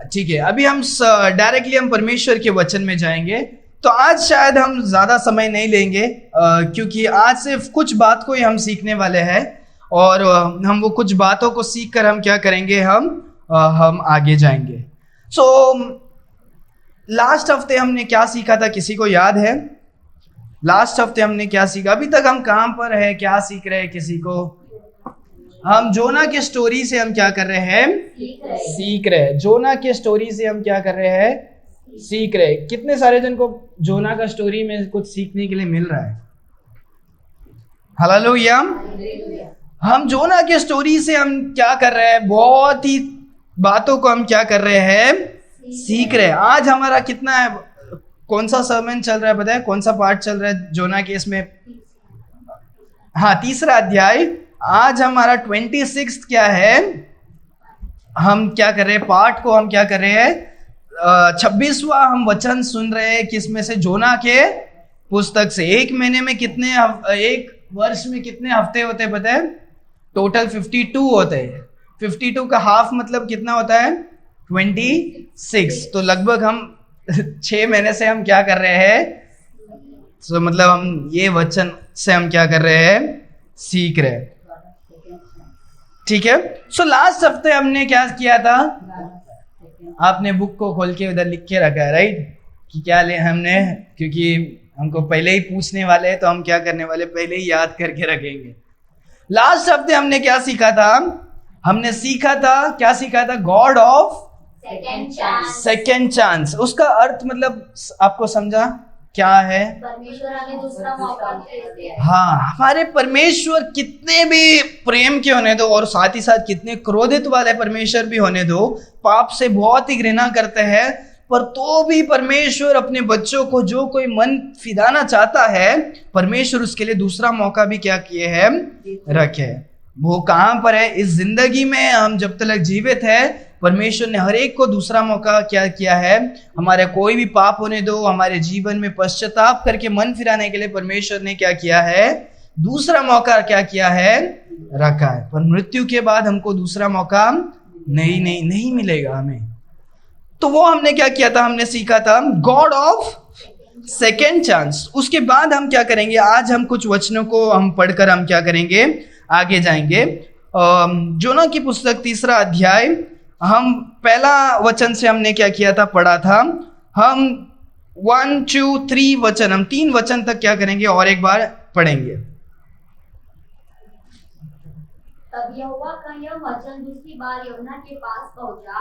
ठीक है, अभी हम डायरेक्टली हम परमेश्वर के वचन में जाएंगे। तो आज शायद हम ज़्यादा समय नहीं लेंगे, क्योंकि आज सिर्फ कुछ बात को ही हम सीखने वाले हैं, और हम वो कुछ बातों को सीख कर हम क्या करेंगे, हम आगे जाएंगे। सो लास्ट हफ्ते हमने क्या सीखा था, किसी को याद है? लास्ट हफ्ते हमने क्या सीखा? अभी तक हम कहाँ पर है, क्या सीख रहे हैं, किसी को? हम जोना के स्टोरी से हम क्या कर रहे हैं? सीख रहे हैं। जोना के स्टोरी से हम क्या कर रहे हैं? सीख रहे हैं। कितने सारे जन को जोना का स्टोरी में कुछ सीखने के लिए मिल रहा है? हालेलुया। हम जोना के स्टोरी से हम क्या कर रहे हैं? बहुत ही बातों को हम क्या कर रहे हैं? सीख रहे हैं। आज हमारा कितना है, कौन सा सर्मन चल रहा है पता है? कौन सा पार्ट चल रहा है जोना के इसमें? हाँ, तीसरा अध्याय। आज हमारा 26 क्या है? हम क्या कर रहे हैं? पार्ट को हम क्या कर रहे हैं? 26वां हम वचन सुन रहे हैं। किसमें से? जोना के पुस्तक से। एक महीने में कितने, एक वर्ष में कितने हफ्ते होते हैं पता है? टोटल 52 होते हैं। 52 का हाफ मतलब कितना होता है? 26। तो लगभग हम 6 महीने से हम क्या कर रहे हैं? तो मतलब हम ये वचन से हम क्या कर रहे हैं? सीख रहे हैं। ठीक है। सो लास्ट हफ्ते हमने क्या किया था? आपने बुक को खोल के उधर लिख के रखा है, राइट? कि क्या ले हमने, क्योंकि हमको पहले ही पूछने वाले हैं, तो हम क्या करने वाले, पहले ही याद करके रखेंगे। लास्ट हफ्ते हमने क्या सीखा था? हमने सीखा था, क्या सीखा था? God of second chance. उसका अर्थ मतलब आपको समझा क्या है? परमेश्वर हमें दूसरा मौका देते हैं। हाँ, हमारे परमेश्वर कितने भी प्रेम के होने दो, और साथ ही साथ कितने क्रोधित वाले परमेश्वर भी होने दो, पाप से बहुत ही घृणा करते हैं, पर तो भी परमेश्वर अपने बच्चों को, जो कोई मन फिराना चाहता है, परमेश्वर उसके लिए दूसरा मौका भी क्या किए हैं? रखे। वो कहाँ पर है? इस जिंदगी में हम जब तक जीवित है, परमेश्वर ने हर एक को दूसरा मौका क्या किया है? हमारे कोई भी पाप होने दो, हमारे जीवन में पश्चाताप करके मन फिराने के लिए परमेश्वर ने क्या किया है? दूसरा मौका क्या किया है? रखा है। पर मृत्यु के बाद हमको दूसरा मौका नहीं मिलेगा हमें। तो वो हमने क्या किया था? हमने सीखा था गॉड ऑफ सेकेंड चांस। उसके बाद हम क्या करेंगे? आज हम कुछ वचनों को हम पढ़कर हम क्या करेंगे? आगे जाएंगे। जोना की पुस्तक 3रा अध्याय, हम पहला वचन से हमने क्या किया था? पढ़ा था। हम 1, 2, 3 वचन, हम 3 वचन तक क्या करेंगे? और एक बार पढ़ेंगे। तब यहोवा का यह वचन दूसरी बार योना के पास पहुंचा,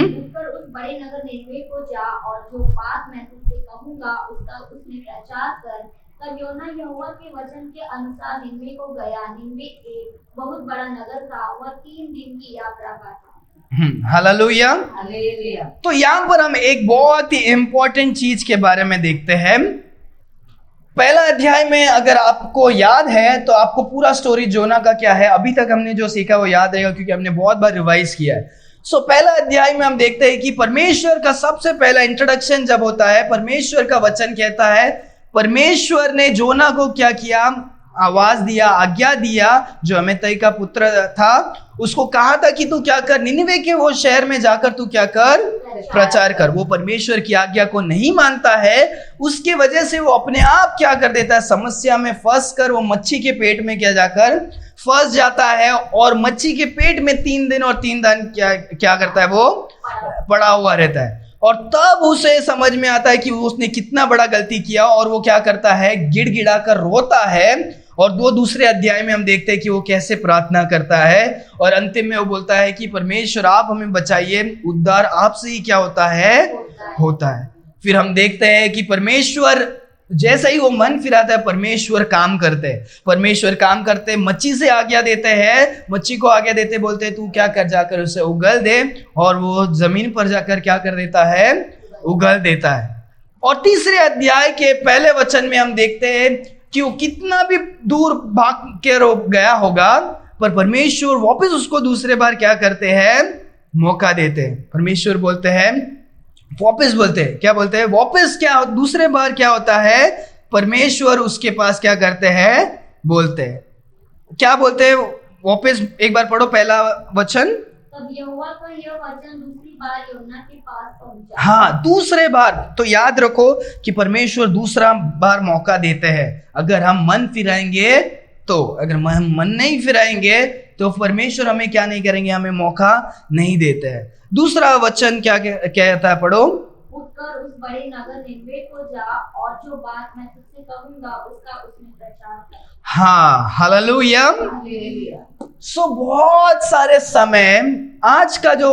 उठकर उस बड़े नगर निनवे को जा, और जो बात मैं तुझसे कहूंगा उसका उसने प्रचार कर। तब योना यहोवा के वचन के अनुसार निनवे को गया। निनवे एक बहुत बड़ा नगर था, वह 3 दिन की यात्रा का था। हालेलुया। तो यहाँ पर हम एक बहुत ही इंपॉर्टेंट चीज के बारे में देखते हैं। पहला अध्याय में अगर आपको याद है, तो आपको पूरा स्टोरी जोना का क्या है, अभी तक हमने जो सीखा वो याद रहेगा, क्योंकि हमने बहुत बार रिवाइज किया है। सो पहला अध्याय में हम देखते हैं कि परमेश्वर का सबसे पहला इंट्रोडक्शन जब होता है, परमेश्वर का वचन कहता है, परमेश्वर ने जोना को क्या किया? आवाज दिया, आज्ञा दिया, जो अमित्तई का पुत्र था, उसको कहा था कि तू क्या कर? निनवे के वो शहर में जाकर तू क्या कर? प्रचार कर। वो परमेश्वर की आज्ञा को नहीं मानता है, उसके वजह से वो अपने आप क्या कर देता है? समस्या में फंस कर वो मच्छी के पेट में क्या जाकर फंस जाता है, और मच्छी के पेट में 3 दिन और 3 दिन क्या करता है? वो पड़ा हुआ रहता है। और तब उसे समझ में आता है कि उसने कितना बड़ा गलती किया, और वो क्या करता है? गिड़गिड़ा कर रोता है। और दूसरे अध्याय में हम देखते हैं कि वो कैसे प्रार्थना करता है, और अंतिम में वो बोलता है कि परमेश्वर आप हमें बचाइए, उद्धार आपसे ही क्या होता है? होता है। फिर हम देखते हैं कि परमेश्वर जैसे ही वो मन फिराता है, परमेश्वर काम करते हैं। परमेश्वर काम करते हैं, मच्छी से आज्ञा देते हैं, मच्छी को आज्ञा देते बोलते हैं तू क्या कर, जाकर उसे उगल दे, और वो जमीन पर जाकर क्या कर देता है? उगल देता है। और तीसरे अध्याय के पहले वचन में हम देखते हैं कि वो कितना भी दूर भाग के गया होगा, पर परमेश्वर वापस उसको दूसरे बार क्या करते हैं? मौका देते हैं। परमेश्वर बोलते हैं, वापस बोलते हैं, क्या बोलते हैं? वापस क्या दूसरे बार क्या होता है? परमेश्वर उसके पास क्या करते हैं? बोलते हैं। क्या बोलते हैं? वापस एक बार पढ़ो पहला वचन। तब यहोवा का यह वचन दूसरी बार यहोना के पास पहुंचा। हाँ, दूसरे बार। तो याद रखो कि परमेश्वर दूसरा बार मौका देते हैं। अगर हम मन फिराएंगे तो, अगर हम मन नहीं फिराएंगे तो परमेश्वर हमें क्या नहीं करेंगे, हमें मौका नहीं देते हैं। दूसरा वचन क्या कहता है, पढ़ो। उठकर उस बड़े नगर निनवे को जा और जो बात मैं तुझसे कहूंगा उसका उसमें प्रचार कर। हाँ, हालेलुया। सो बहुत सारे समय आज का जो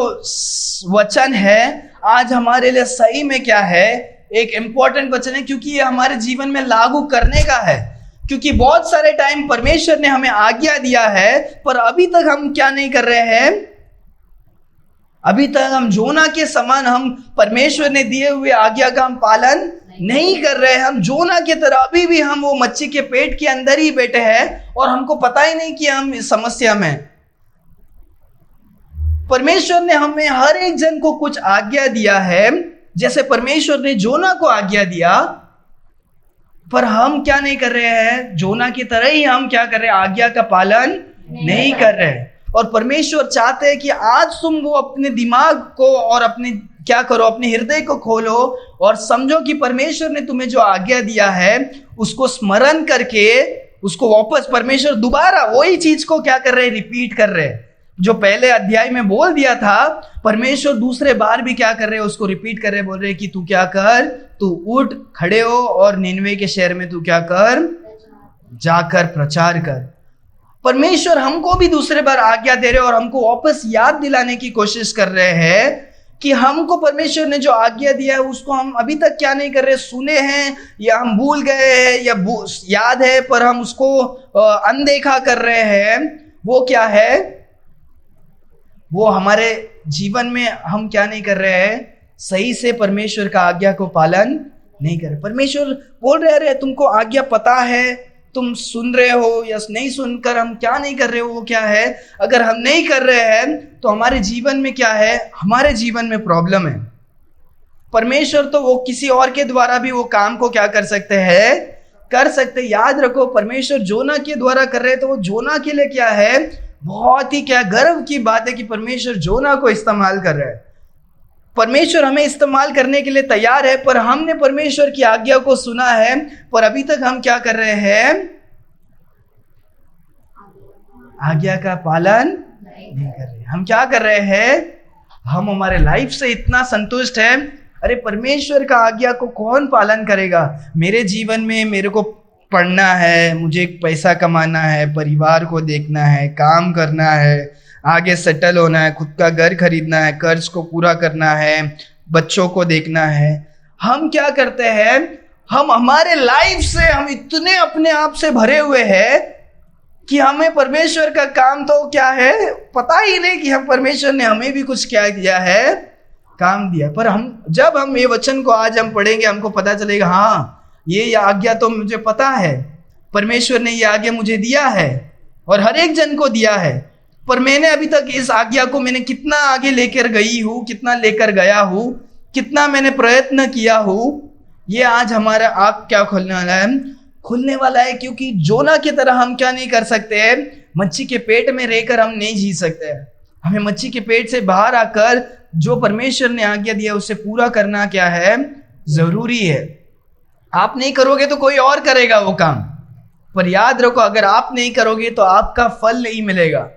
वचन है आज हमारे लिए सही में क्या है, एक इंपॉर्टेंट वचन है, क्योंकि ये हमारे जीवन में लागू करने का है। क्योंकि बहुत सारे टाइम परमेश्वर ने हमें आज्ञा दिया है, पर अभी तक हम क्या नहीं कर रहे हैं, अभी तक हम जोना के समान हम परमेश्वर ने दिए हुए आज्ञा का हम पालन नहीं कर रहे हैं। हम जोना की तरह अभी भी हम वो मच्छी के पेट के अंदर ही बैठे हैं और हमको पता ही नहीं कि हम इस समस्या में। परमेश्वर ने हमें हर एक जन को कुछ आज्ञा दिया है, जैसे परमेश्वर ने जोना को आज्ञा दिया, पर हम क्या नहीं कर रहे हैं, जोना की तरह ही हम क्या कर रहे हैं, आज्ञा का पालन नहीं कर रहे हैं। और परमेश्वर चाहते हैं कि आज तुम वो अपने दिमाग को और अपने क्या करो, अपने हृदय को खोलो और समझो कि परमेश्वर ने तुम्हें जो आज्ञा दिया है उसको स्मरण करके उसको वापस परमेश्वर दोबारा वही चीज को क्या कर रहे हैं, रिपीट कर रहे हैं। जो पहले अध्याय में बोल दिया था, परमेश्वर दूसरे बार भी क्या कर रहे हैं, उसको रिपीट कर रहे हैं। बोल रहे हैं कि तू क्या कर, तू उठ, खड़े हो और निनवे के शहर में तू क्या कर, जाकर प्रचार कर। परमेश्वर हमको भी दूसरे बार आज्ञा दे रहे और हमको वापस याद दिलाने की कोशिश कर रहे हैं कि हमको परमेश्वर ने जो आज्ञा दिया है उसको हम अभी तक क्या नहीं कर रहे, सुने हैं या हम भूल गए हैं या याद है पर हम उसको अनदेखा कर रहे हैं। वो क्या है, वो हमारे जीवन में हम क्या नहीं कर रहे हैं, सही से परमेश्वर का आज्ञा को पालन नहीं कर रहे। परमेश्वर बोल रहे तुमको आज्ञा पता है, तुम सुन रहे हो या नहीं सुनकर हम क्या नहीं कर रहे हो, वो क्या है, अगर हम नहीं कर रहे हैं तो हमारे जीवन में क्या है, हमारे जीवन में प्रॉब्लम है। परमेश्वर तो वो किसी और के द्वारा भी वो काम को क्या कर सकते हैं, कर सकते। याद रखो परमेश्वर जोना के द्वारा कर रहे हैं तो वो जोना के लिए क्या है, बहुत ही क्या गर्व की बात है कि परमेश्वर जोना को इस्तेमाल कर रहा है। परमेश्वर हमें इस्तेमाल करने के लिए तैयार है, पर हमने परमेश्वर की आज्ञा को सुना है पर अभी तक हम क्या कर रहे हैं, आज्ञा का पालन नहीं कर रहे। हम क्या कर रहे हैं, हम हमारे लाइफ से इतना संतुष्ट है, अरे परमेश्वर का आज्ञा को कौन पालन करेगा। मेरे जीवन में मेरे को पढ़ना है, मुझे पैसा कमाना है, परिवार को देखना है, काम करना है, आगे सेटल होना है, खुद का घर खरीदना है, कर्ज को पूरा करना है, बच्चों को देखना है। हम क्या करते हैं, हम हमारे लाइफ से हम इतने अपने आप से भरे हुए हैं कि हमें परमेश्वर का काम तो क्या है पता ही नहीं कि हम परमेश्वर ने हमें भी कुछ क्या किया है, काम दिया। पर हम जब हम ये वचन को आज हम पढ़ेंगे हमको पता चलेगा, हाँ ये आज्ञा तो मुझे पता है, परमेश्वर ने ये आज्ञा मुझे दिया है और हर एक जन को दिया है, पर मैंने अभी तक इस आज्ञा को मैंने कितना आगे लेकर गई हूँ, कितना लेकर गया हूँ, कितना मैंने प्रयत्न किया हूँ। ये आज हमारा आँख क्या खुलने वाला है, खुलने वाला है। क्योंकि जोना की तरह हम क्या नहीं कर सकते, मच्छी के पेट में रहकर हम नहीं जी सकते। हमें मच्छी के पेट से बाहर आकर जो परमेश्वर ने आज्ञा दिया उसे पूरा करना क्या है, जरूरी है। आप नहीं करोगे तो कोई और करेगा वो काम, पर याद रखो अगर आप नहीं करोगे तो आपका फल नहीं मिलेगा।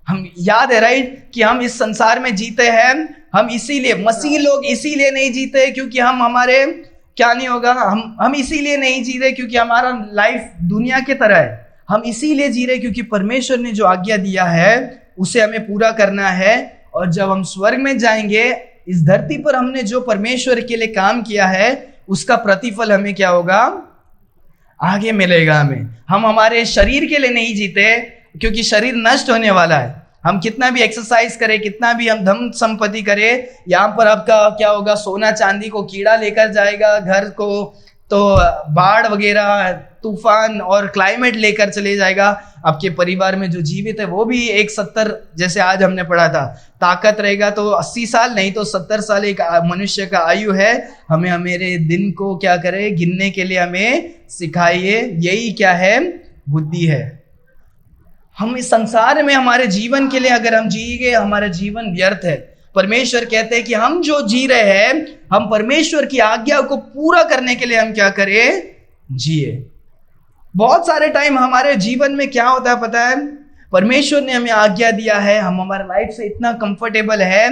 हम याद है राइट कि हम इस संसार में जीते हैं, हम इसीलिए मसीह लोग इसीलिए नहीं जीते क्योंकि हम हमारे क्या नहीं होगा, हम इसीलिए नहीं जी रहे क्योंकि हमारा लाइफ दुनिया की तरह है। हम इसीलिए जी रहे क्योंकि परमेश्वर ने जो आज्ञा दिया है उसे हमें पूरा करना है। और जब हम स्वर्ग में जाएंगे, इस धरती पर हमने जो परमेश्वर के लिए काम किया है उसका प्रतिफल हमें क्या होगा, आगे मिलेगा हमें। हम हमारे शरीर के लिए नहीं जीते क्योंकि शरीर नष्ट होने वाला है। हम कितना भी एक्सरसाइज करें, कितना भी हम धन संपत्ति करें, यहाँ पर आपका क्या होगा, सोना चांदी को कीड़ा लेकर जाएगा, घर को तो बाढ़ वगैरह तूफान और क्लाइमेट लेकर चले जाएगा। आपके परिवार में जो जीवित है वो भी 170 जैसे आज हमने पढ़ा था ताकत रहेगा, तो 80 साल नहीं तो 70 साल एक मनुष्य का आयु है। हमें मेरे दिन को क्या करे, गिनने के लिए हमें सिखाइए, यही क्या है, बुद्धि है। हम इस संसार में हमारे जीवन के लिए अगर हम जिएंगे, हमारा जीवन व्यर्थ है। परमेश्वर कहते हैं कि हम जो जी रहे हैं, हम परमेश्वर की आज्ञा को पूरा करने के लिए हम क्या करें, जिए। बहुत सारे टाइम हमारे जीवन में क्या होता है पता है, परमेश्वर ने हमें आज्ञा दिया है, हम हमारे लाइफ से इतना कंफर्टेबल है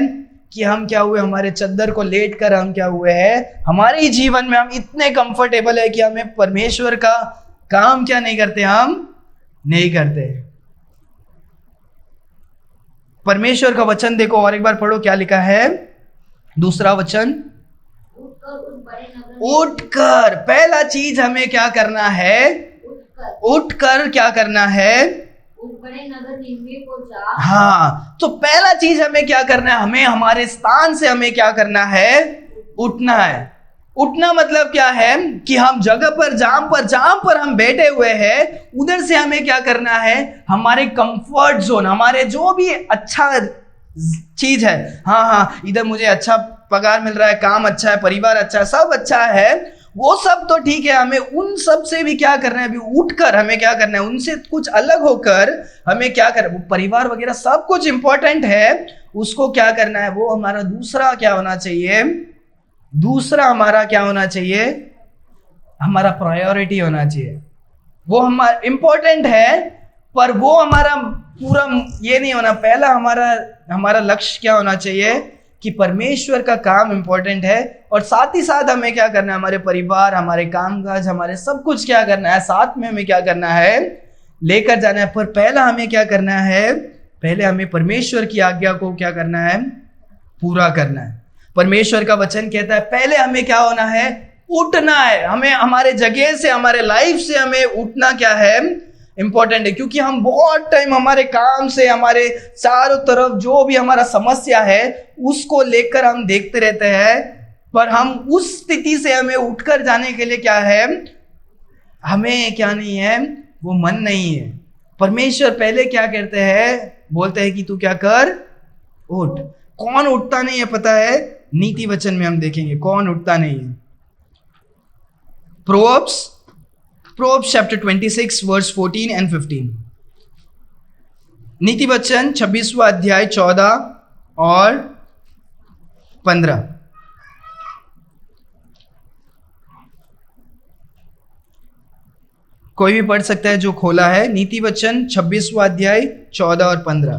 कि हम क्या हुए, हमारे चद्दर को लेट कर हम क्या हुए हैं, हमारे ही जीवन में हम इतने कंफर्टेबल है कि हमें परमेश्वर का काम क्या नहीं करते, हम नहीं करते। परमेश्वर का वचन देखो और एक बार पढ़ो, क्या लिखा है, दूसरा वचन, उठकर। पहला चीज हमें क्या करना है, उठकर क्या करना है, उस बड़े नगर निनवे को जा। हाँ, तो पहला चीज हमें क्या करना है, हमें हमारे स्थान से हमें क्या करना है, उठना है। उठना मतलब क्या है कि हम जगह पर जहां पर हम बैठे हुए हैं उधर से हमें क्या करना है, हमारे कंफर्ट जोन, हमारे जो भी अच्छा चीज है, हाँ इधर मुझे अच्छा पगार मिल रहा है, काम अच्छा है, परिवार अच्छा है, सब अच्छा है, वो सब तो ठीक है, हमें उन सब से भी क्या करना है, अभी उठकर हमें क्या करना है, उनसे कुछ अलग होकर हमें क्या करना है, परिवार वगैरह सब कुछ इंपॉर्टेंट है, उसको क्या करना है, वो हमारा दूसरा क्या होना चाहिए, दूसरा हमारा क्या होना चाहिए, हमारा प्रायोरिटी होना चाहिए। वो हमारा इंपॉर्टेंट है पर वो हमारा पूरा ये नहीं होना, पहला हमारा लक्ष्य क्या होना चाहिए कि परमेश्वर का काम इंपॉर्टेंट है, और साथ ही साथ हमें क्या करना है, हमारे परिवार, हमारे कामकाज, हमारे सब कुछ क्या करना है, साथ में हमें क्या करना है, लेकर जाना है। पर पहला हमें क्या करना है, पहले हमें परमेश्वर की आज्ञा को क्या करना है, पूरा करना है। परमेश्वर का वचन कहता है पहले हमें क्या होना है, उठना है, हमें हमारे जगह से, हमारे लाइफ से हमें उठना क्या है, इंपॉर्टेंट है। क्योंकि हम बहुत टाइम हमारे काम से, हमारे चारों तरफ जो भी हमारा समस्या है उसको लेकर हम देखते रहते हैं, पर हम उस स्थिति से हमें उठकर जाने के लिए क्या है, हमें क्या नहीं है, वो मन नहीं है। परमेश्वर पहले क्या कहते हैं, बोलते हैं कि तू क्या कर, उठ। कौन उठता नहीं है पता है, नीति वचन में हम देखेंगे कौन उठता नहीं है। Proverbs chapter 26 verse 14 and 15। नीति वचन 26वां अध्याय 14 और 15। कोई भी पढ़ सकता है जो खोला है। नीति वचन 26वां अध्याय 14 और 15।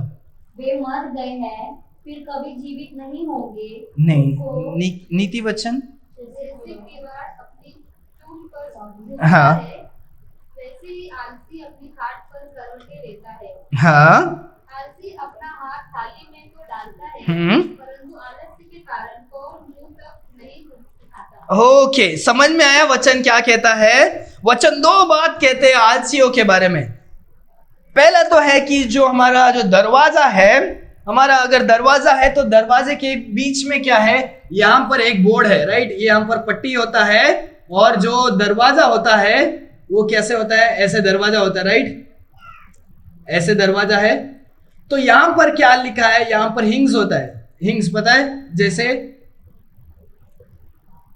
वे मर गए हैं, फिर कभी जीवित नहीं होंगे। नहीं, नीति वचन, जैसे दीवार अपनी टूट पर हाँ, वैसे ही आलसी अपनी खाट पर करवटें लेता है। हाँ, आलसी अपना हाथ थाली में तो डालता है, परंतु आलस्य के कारण कौन मुंह तक नहीं खाता। ओके, समझ में आया वचन क्या कहता है। वचन दो बात कहते हैं आलसियों के बारे में। पहला तो है कि जो हमारा जो दरवाजा है, हमारा अगर दरवाजा है तो दरवाजे के बीच में क्या है, यहाँ पर एक बोर्ड है, राइट, ये यहाँ पर पट्टी होता है, और जो दरवाजा होता है वो कैसे होता है, ऐसे दरवाजा होता है, राइट, ऐसे दरवाजा है। तो यहाँ पर क्या लिखा है, यहाँ पर हिंग्स होता है। हिंग्स पता है, जैसे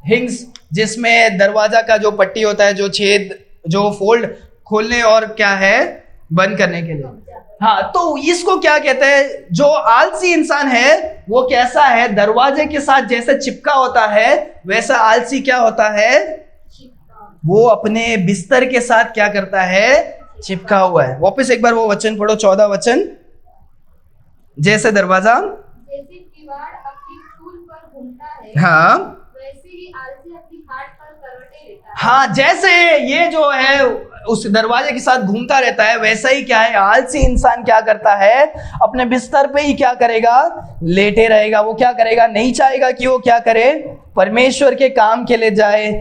हिंग्स जिसमें दरवाजा का जो पट्टी होता है, जो छेद, जो फोल्ड खोलने और क्या है, बंद करने के लिए। हाँ, तो इसको क्या कहते हैं, जो आलसी इंसान है वो कैसा है, दरवाजे के साथ जैसे चिपका होता है वैसा आलसी क्या होता है, वो अपने बिस्तर के साथ क्या करता है, चिपका हुआ है। वापस एक बार वो वचन पढ़ो, 14 वचन। जैसे दरवाजा, जैसे दीवार अपनी टूल पर घूमता है, हाँ, वैसे ही आलसी अपनी खाट पर करवटें लेता है। हाँ, जैसे ये जो है उस दरवाजे के साथ घूमता रहता है, वैसा ही क्या है, आलसी इंसान क्या करता है, अपने बिस्तर पे ही क्या करेगा, लेटे रहेगा। वो क्या करेगा, नहीं चाहेगा कि वो क्या करे, परमेश्वर के काम के लिए जाए,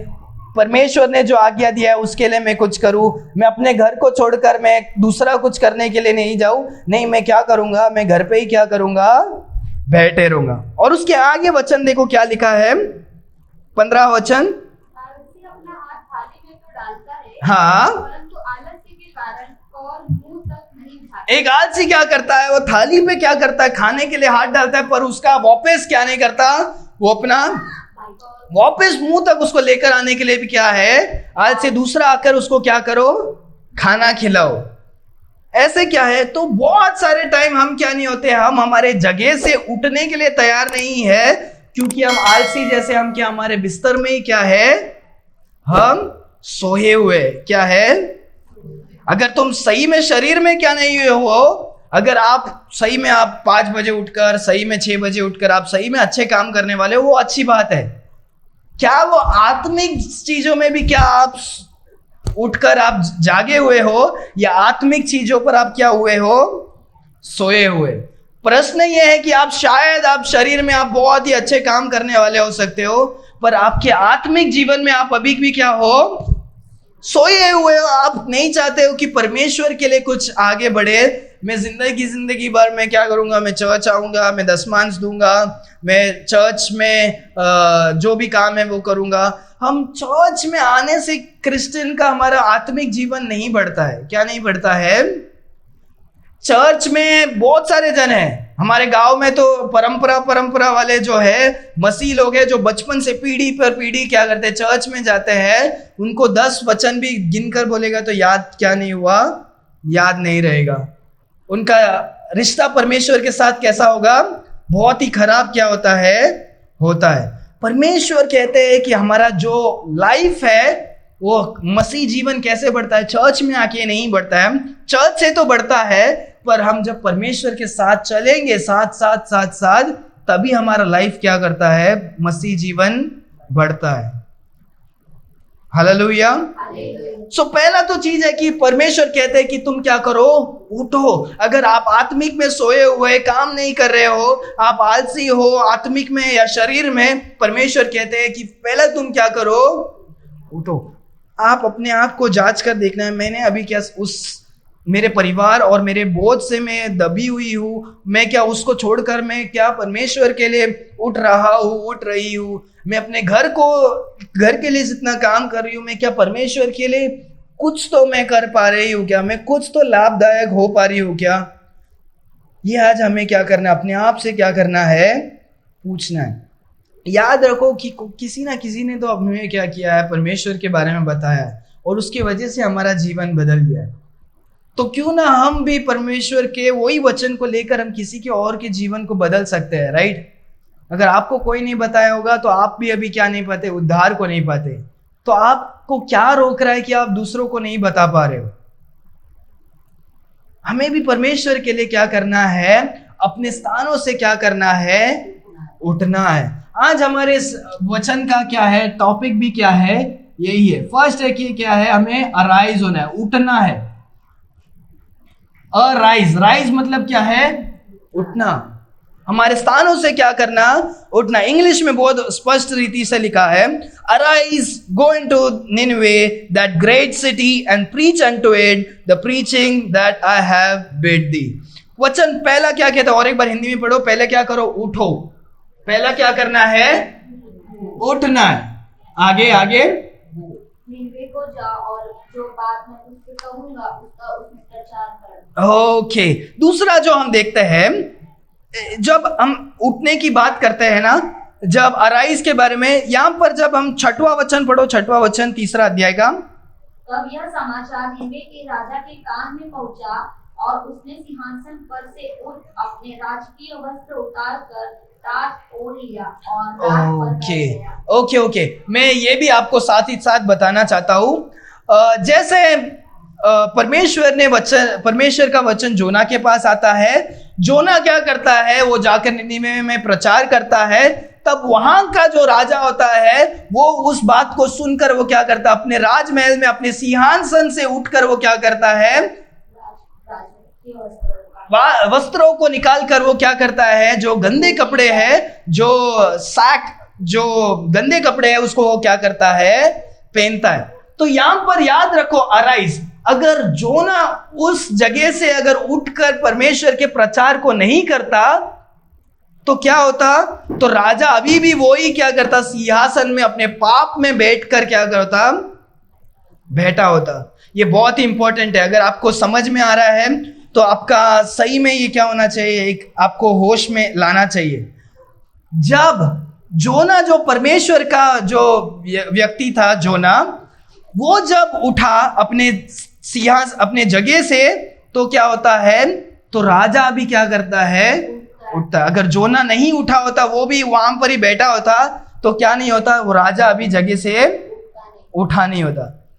परमेश्वर ने जो आज्ञा दिया है उसके लिए मैं कुछ करूं, मैं अपने घर को छोड़कर मैं दूसरा कुछ करने के लिए नहीं जाऊं। नहीं, मैं क्या करूंगा, मैं घर पे ही क्या करूंगा, बैठे रहूंगा। और उसके आगे वचन देखो क्या लिखा है, 15 वचन। आलसी अपना हाथ थाली में तो डालता है, हाँ, परंतु आलस्य के कारण और मुंह तक नहीं उठाता। एक आलसी क्या करता है, वो थाली पे क्या करता है, खाने के लिए हाथ डालता है, पर उसका वापस क्या नहीं करता, वो अपना वापस मुंह तक उसको लेकर आने के लिए भी क्या है, आलसी। दूसरा आकर उसको क्या करो, खाना खिलाओ। ऐसे क्या है, तो बहुत सारे टाइम हम क्या नहीं होते, हम हमारे जगह से उठने के लिए तैयार नहीं है, क्योंकि हम आलसी जैसे हम क्या हमारे बिस्तर में ही क्या है, हम सोए हुए क्या है। अगर तुम सही में शरीर में क्या नहीं हुए हो, अगर आप सही में आप 5 बजे उठकर, सही में 6 बजे उठकर आप सही में अच्छे काम करने वाले हो, वो अच्छी बात है। क्या वो आत्मिक चीजों में भी क्या आप उठकर आप जागे हुए हो, या आत्मिक चीजों पर आप क्या हुए हो, सोए हुए। प्रश्न ये है कि आप शायद आप शरीर में आप बहुत ही अच्छे काम करने वाले हो सकते हो, पर आपके आत्मिक जीवन में आप अभी भी क्या हो, सोए हुए हो। आप नहीं चाहते हो कि परमेश्वर के लिए कुछ आगे बढ़े। मैं जिंदगी भर मैं क्या करूंगा, मैं चर्च आऊंगा, मैं दशमांश दूंगा, मैं चर्च में जो भी काम है वो करूंगा। हम चर्च में आने से क्रिश्चियन का हमारा आत्मिक जीवन नहीं बढ़ता है। क्या नहीं बढ़ता है? चर्च में बहुत सारे जन हैं हमारे गांव में, तो परंपरा वाले जो है मसीह लोग हैं, जो बचपन से पीढ़ी पर पीढ़ी क्या करते हैं, चर्च में जाते हैं। उनको 10 वचन भी गिनकर बोलेगा तो याद क्या नहीं हुआ, याद नहीं रहेगा। उनका रिश्ता परमेश्वर के साथ कैसा होगा, बहुत ही खराब क्या होता है। परमेश्वर कहते हैं कि हमारा जो लाइफ है वो मसीह जीवन कैसे बढ़ता है, चर्च में आके नहीं बढ़ता है। चर्च से तो बढ़ता है, पर हम जब परमेश्वर के साथ चलेंगे साथ, तभी हमारा लाइफ क्या करता है, मसीह जीवन बढ़ता है। हालेलुया। सो पहला तो चीज है कि परमेश्वर कहते हैं कि तुम क्या करो, उठो। अगर आप आत्मिक में सोए हुए काम नहीं कर रहे हो, आप आलसी हो आत्मिक में या शरीर में, परमेश्वर कहते हैं कि पहले तुम क्या करो, उठो। आप अपने आप को जांच कर देखना है, मैंने अभी क्या उस मेरे परिवार और मेरे बोझ से मैं दबी हुई हूँ, मैं क्या उसको छोड़कर मैं क्या परमेश्वर के लिए उठ रहा हूँ, उठ रही हूँ। मैं अपने घर के लिए जितना काम कर रही हूँ, मैं क्या परमेश्वर के लिए कुछ तो मैं कर पा रही हूँ क्या, मैं कुछ तो लाभदायक हो पा रही हूँ क्या। ये आज हमें क्या करना है, अपने आप से क्या करना है, पूछना है। याद रखो कि किसी ना किसी ने तो हमें क्या किया है, परमेश्वर के बारे में बताया है, और उसकी वजह से हमारा जीवन बदल गया है। तो क्यों ना हम भी परमेश्वर के वही वचन को लेकर हम किसी के और के जीवन को बदल सकते हैं, राइट। अगर आपको कोई नहीं बताया होगा तो आप भी अभी क्या नहीं पाते, उद्धार को नहीं पाते। तो आपको क्या रोक रहा है कि आप दूसरों को नहीं बता पा रहे हो। हमें भी परमेश्वर के लिए क्या करना है, अपने स्थानों से क्या करना है, उठना है। आज हमारे इस वचन का क्या है, टॉपिक भी क्या है, यही है। फर्स्ट है कि क्या है, हमें अराइज होना है, उठना है। राइज मतलब क्या है, उठना। हमारे स्थानों से क्या करना, उठना। इंग्लिश में बहुत स्पष्ट रीति से लिखा है, arise, go into Nineveh that great city and preach unto it the preaching that I have bid thee. वचन पहला क्या कहता है, और एक बार हिंदी में पढ़ो। पहले क्या करो, उठो। पहला क्या करना है, उठना है। आगे निनवे को जा और जो बात मैं तुझसे कहूंगा उसका उसमें प्रचार कर। ओके। दूसरा जो हम देखते हैं, जब हम उठने की बात करते हैं ना, जब अराइज के बारे में, यहां पर जब हम 6वां वचन पढ़ो, 6वां वचन 3 अध्याय का। तब यह समाचार निनवे के राजा के कान में पहुंचा, और उसने सिंहासन पर से उठ अपने राजकीय वस्त्र उतार कर टाट ओढ़ लिया और रात पर बैठ गया। ओके। मैं ये भी आपको साथ ही साथ बताना चाहता हूँ, जैसे परमेश्वर का वचन जोना के पास आता है। जोना क्या करता है, वो जाकर निनिवे में प्रचार करता है। तब वहां का जो राजा होता है, वो उस बात को सुनकर वो क्या करता है, अपने राजमहल में अपने सिंहासन से उठकर वो क्या करता है, वस्त्रों को निकाल कर वो क्या करता है, जो गंदे कपड़े हैं, जो गंदे कपड़े हैं, उसको वो क्या करता है, पहनता है। तो यहां पर याद रखो, अराइज। अगर जोना उस जगह से अगर उठकर परमेश्वर के प्रचार को नहीं करता तो क्या होता, तो राजा अभी भी वही क्या करता, सिंहासन में अपने पाप में बैठकर क्या करता, बैठा होता। ये बहुत ही इंपॉर्टेंट है। अगर आपको समझ में आ रहा है तो आपका सही में ये क्या होना चाहिए, एक आपको होश में लाना चाहिए। जब जोना, जो परमेश्वर का जो व्यक्ति था जोना, वो जब उठा अपने जगह से, तो क्या होता है, तो राजा भी क्या करता है, उठता है। अगर जोना नहीं उठा होता, वो भी वहां पर ही बैठा होता, तो क्या नहीं होता, वो राजा अभी जगह से उठा नहीं होता।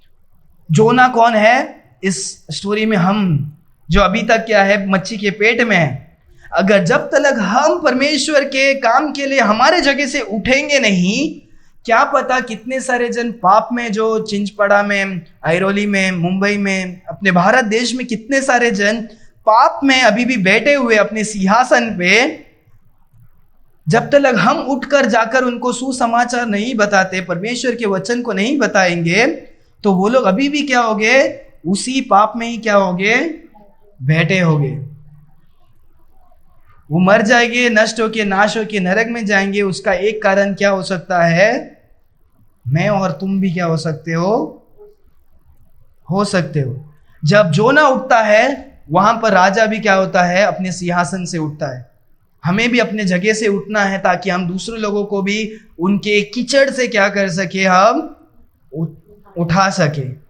जोना कौन है इस स्टोरी में? हम जो अभी तक क्या है, मच्छी के पेट में है। अगर जब तक हम परमेश्वर के काम के लिए हमारे जगह से उठेंगे नहीं, क्या पता कितने सारे जन पाप में, जो चिंचपड़ा में, ऐरोली में, मुंबई में, अपने भारत देश में कितने सारे जन पाप में अभी भी बैठे हुए अपने सिंहासन पे, जब तक हम उठकर जाकर उनको सुसमाचार नहीं बताते, परमेश्वर के वचन को नहीं बताएंगे, तो वो लोग अभी भी क्या होंगे, उसी पाप में ही क्या होंगे, बैठे होंगे। वो मर जाएंगे, नष्ट होके, नाश होके नरक में जाएंगे। उसका एक कारण क्या हो सकता है, मैं और तुम भी क्या हो सकते हो। जब जोना उठता है, वहां पर राजा भी क्या होता है, अपने सिंहासन से उठता है। हमें भी अपने जगह से उठना है, ताकि हम दूसरे लोगों को भी उनके कीचड़ से क्या कर सके, हम उठा सके।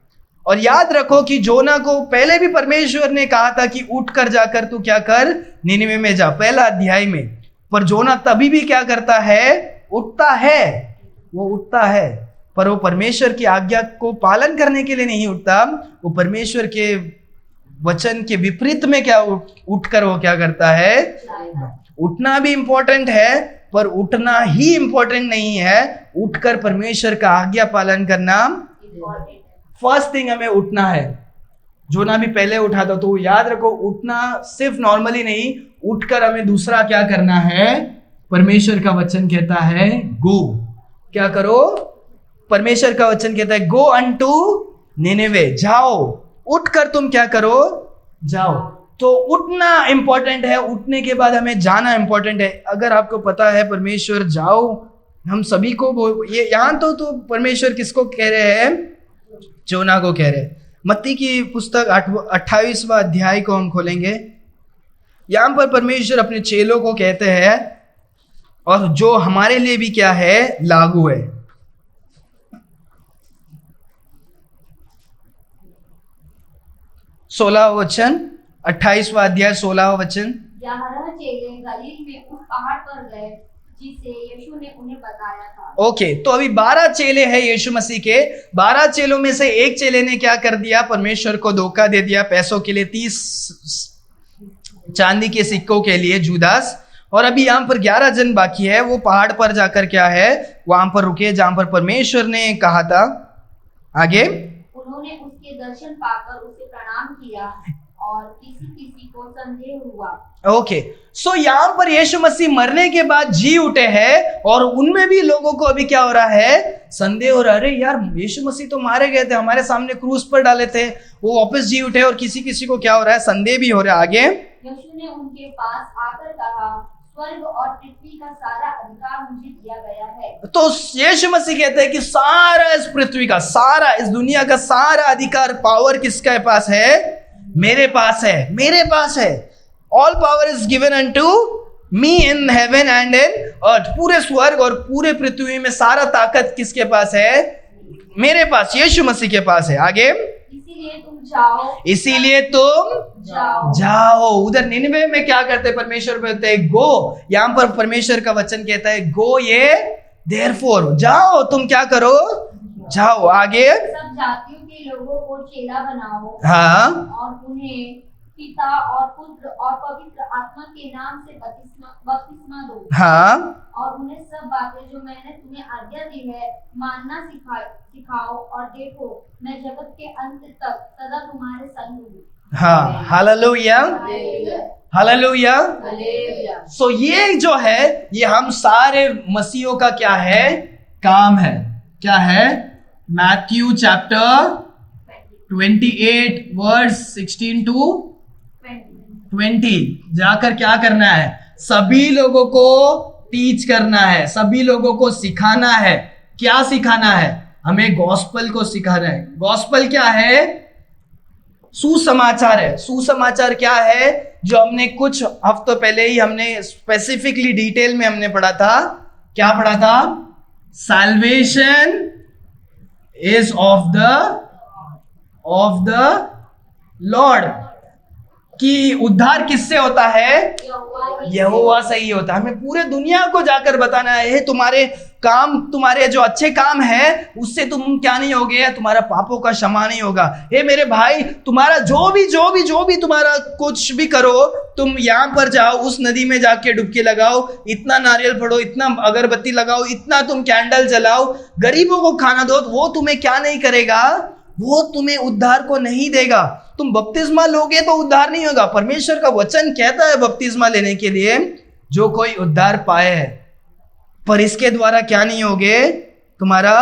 और याद रखो कि जोना को पहले भी परमेश्वर ने कहा था कि उठ कर जाकर तू क्या कर, निनवे में जा, पहला अध्याय में। पर जोना तभी भी क्या करता है, उठता है। वो उठता है, पर वो परमेश्वर की आज्ञा को पालन करने के लिए नहीं उठता, वो परमेश्वर के वचन के विपरीत में क्या उठकर वो क्या करता है। उठना भी इंपॉर्टेंट है, पर उठना ही इंपॉर्टेंट नहीं है, उठकर परमेश्वर का आज्ञा पालन करना फर्स्ट थिंग हमें उठना है। जोना भी पहले उठा था, तो याद रखो, उठना सिर्फ नॉर्मली नहीं, उठकर हमें दूसरा क्या करना है। परमेश्वर का वचन कहता है गो, क्या करो, परमेश्वर का वचन कहता है गो अनटू निनेवे, जाओ, उठकर तुम क्या करो, जाओ। तो उठना इंपॉर्टेंट है, उठने के बाद हमें जाना इंपॉर्टेंट है। अगर आपको पता है परमेश्वर जाओ, हम सभी को ये यहाँ तो परमेश्वर किसको कह रहे हैं, जोना को कह रहे हैं। मत्ती की पुस्तक 28वां अध्याय को हम खोलेंगे। यहाँ पर परमेश्वर अपने चेलों को कहते हैं, और जो हमारे लिए भी क्या है, लागू है। 16वां वचन, 28वां अध्याय 16वां वचन। 11 चेले गलील में उस पहाड़ पर गए जिसे यीशु ने उन्हें बताया था। ओके, तो अभी 12 चेले हैं यीशु मसीह के। 12 चेलों में से एक चेले ने क्या कर दिया, परमेश्वर को धोखा दे दिया पैसों के लिए, 30 चांदी के सिक्कों के लिए, जुदास। और अभी यहाँ पर 11 जन बाकी है। वो पहाड़ पर जाकर क्या है, वहां पर रुके जहां पर परमेश्वर ने कहा था। आगे, उन्होंने उसके दर्शन पाकर उसे प्रणाम किया और किसी को संदेह हुआ। ओके, सो यहाँ पर यीशु मसीह मरने के बाद जी उठे हैं, और उनमें भी लोगों को अभी क्या हो रहा है, संदेह हो रहा है। अरे यार, यीशु मसीह तो मारे गए थे, हमारे सामने क्रूस पर डाले थे, वो वापस जी उठे, और किसी को क्या हो रहा है, संदेह भी हो रहा है। आगे, यीशु ने उनके पास आकर कहा, स्वर्ग और पृथ्वी का सारा अधिकार मुझे दिया गया है। तो यीशु मसीह कहते हैं कि सारा इस पृथ्वी का, सारा इस दुनिया का सारा अधिकार, पावर किसके पास है, मेरे पास है, मेरे पास है। All power is given unto me in heaven and in earth. पूरे स्वर्ग और पूरे पृथ्वी में सारा ताकत किसके पास है, मेरे पास, यीशु मसीह के पास है। आगे, इसीलिए तुम जाओ। उधर निनवे में क्या करते, परमेश्वर बोलते हैं गो। यहाँ पर परमेश्वर का वचन कहता है गो, ये देयरफॉर, जाओ, तुम क्या करो, जाओ। आगे, सब जातियों के लोगों को चेला बनाओ, हाँ, और उन्हें पिता और पुत्र और पवित्र आत्मा के नाम से बपतिस्मा दो, हाँ, और उन्हें सब बातें जो मैंने तुम्हें आज्ञा दी है मानना सिखाओ, और देखो मैं जगत के अंत तक सदा तुम्हारे संग हूँ। हाँ, हालेलुया, हालेलुया। सो ये जो है, ये हम सारे मसीहों का क्या है, काम है। क्या है, मैथ्यू चैप्टर 28 वर्स 16 to 20 जाकर क्या करना है, सभी लोगों को टीच करना है, सभी लोगों को सिखाना है। क्या सिखाना है, हमें गॉस्पल को सिखाना है। गॉस्पल क्या है, सुसमाचार है। सुसमाचार क्या है, जो हमने कुछ हफ्तों पहले ही हमने स्पेसिफिकली डिटेल में हमने पढ़ा था। क्या पढ़ा था, salvation is of the Lord. कि उद्धार किससे होता है? यहोवा यहोवा से ही होता है। हमें पूरे दुनिया को जाकर बताना है तुम्हारे काम, तुम्हारे जो अच्छे काम है उससे तुम क्या नहीं होगे, तुम्हारा पापों का क्षमा नहीं होगा। हे मेरे भाई, तुम्हारा जो भी तुम्हारा कुछ भी करो, तुम यहाँ पर जाओ, उस नदी में जाके डुबकी लगाओ, इतना नारियल फोड़ो, इतना अगरबत्ती लगाओ, इतना तुम कैंडल जलाओ, गरीबों को खाना दो, वो तुम्हें क्या नहीं करेगा? वो तुम्हें उद्धार को नहीं देगा। तुम बपतिस्मा लोगे तो उद्धार नहीं होगा। परमेश्वर का वचन कहता है बपतिस्मा लेने के लिए जो कोई उद्धार पाए है, पर इसके द्वारा क्या नहीं होगे? तुम्हारा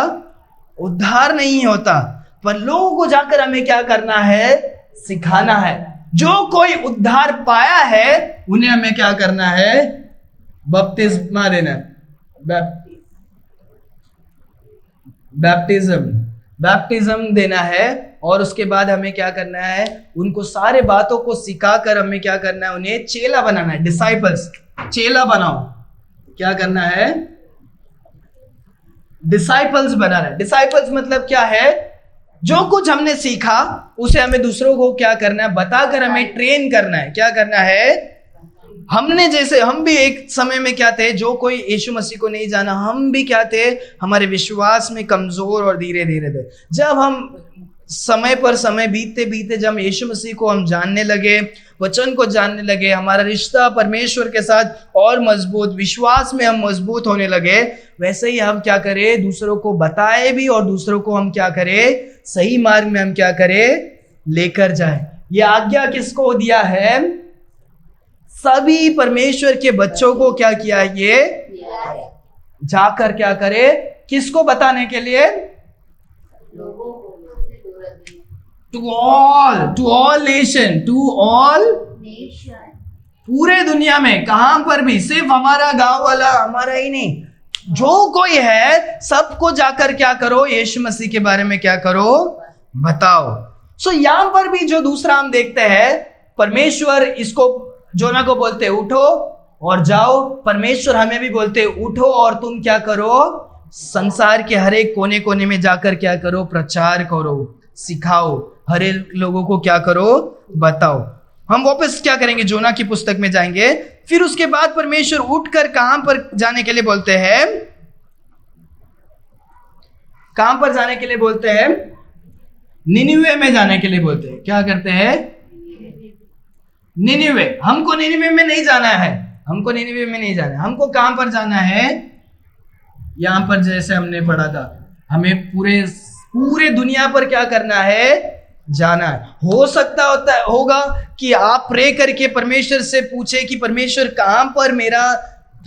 उद्धार नहीं होता। पर लोगों को जाकर हमें क्या करना है? सिखाना है। जो कोई उद्धार पाया है उन्हें हमें क्या करना है? बपतिस्मा देना, बैप्टिज्म देना है। और उसके बाद हमें क्या करना है? उनको सारे बातों को सिखाकर हमें क्या करना है? उन्हें चेला बनाना है, डिसाइपल्स। चेला बनाओ, क्या करना है? डिसाइपल्स बनाना है। डिसाइपल्स मतलब क्या है? जो कुछ हमने सीखा उसे हमें दूसरों को क्या करना है? बताकर हमें ट्रेन करना है। क्या करना है? हमने जैसे हम भी एक समय में क्या थे, जो कोई यीशु मसीह को नहीं जाना, हम भी क्या थे? हमारे विश्वास में कमजोर और धीरे धीरे थे। जब हम समय पर समय बीतते बीतते जब यीशु मसीह को हम जानने लगे, वचन को जानने लगे, हमारा रिश्ता परमेश्वर के साथ और मजबूत, विश्वास में हम मजबूत होने लगे, वैसे ही हम क्या करें? दूसरों को बताए भी और दूसरों को हम क्या करें? सही मार्ग में हम क्या करें? लेकर जाए। ये आज्ञा किसको दिया है? सभी परमेश्वर के बच्चों को क्या किया है? ये जाकर क्या करे? किसको बताने के लिए? To all nation, to all पूरे दुनिया में, कहां पर भी, सिर्फ हमारा गांव वाला हमारा ही नहीं, जो कोई है सबको जाकर क्या करो? यीशु मसीह के बारे में क्या करो? बताओ। सो यहां पर भी जो दूसरा हम देखते हैं, परमेश्वर इसको जोना को बोलते उठो और जाओ। परमेश्वर हमें भी बोलते उठो और तुम क्या करो? संसार के हर एक कोने कोने में जाकर क्या करो? प्रचार करो, सिखाओ, हर एक लोगों को क्या करो? बताओ। हम वापस क्या करेंगे? जोना की पुस्तक में जाएंगे। फिर उसके बाद परमेश्वर उठकर कहां पर जाने के लिए बोलते हैं? कहां पर जाने के लिए बोलते हैं? निनिवे में जाने के लिए बोलते हैं। क्या करते हैं? निनिवे। हमको निनिवे में नहीं जाना है, हमको निनिवे में नहीं जाना है। हमको कहां पर जाना है? यहां पर जैसे हमने पढ़ा था, हमें पूरे दुनिया पर क्या करना है? जाना है। हो सकता होगा कि आप प्रे करके परमेश्वर से पूछे कि परमेश्वर कहां पर मेरा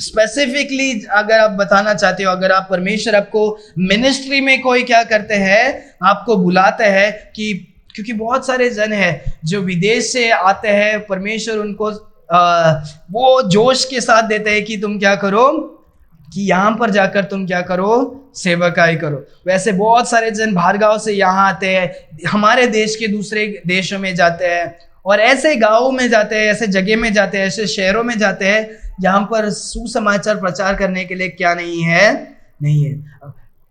स्पेसिफिकली, अगर आप बताना चाहते हो, अगर आप परमेश्वर आपको मिनिस्ट्री में कोई क्या करते हैं, आपको बुलाते हैं, कि क्योंकि बहुत सारे जन हैं जो विदेश से आते हैं, परमेश्वर उनको वो जोश के साथ देते हैं कि तुम क्या करो, कि यहाँ पर जाकर तुम क्या करो? सेवकाई करो। वैसे बहुत सारे जन बाहर गाँव से यहाँ आते हैं, हमारे देश के दूसरे देशों में जाते हैं, और ऐसे गाँवों में जाते हैं, ऐसे जगह में जाते हैं, ऐसे शहरों में जाते हैं जहाँ पर सुसमाचार प्रचार करने के लिए क्या नहीं है? नहीं है।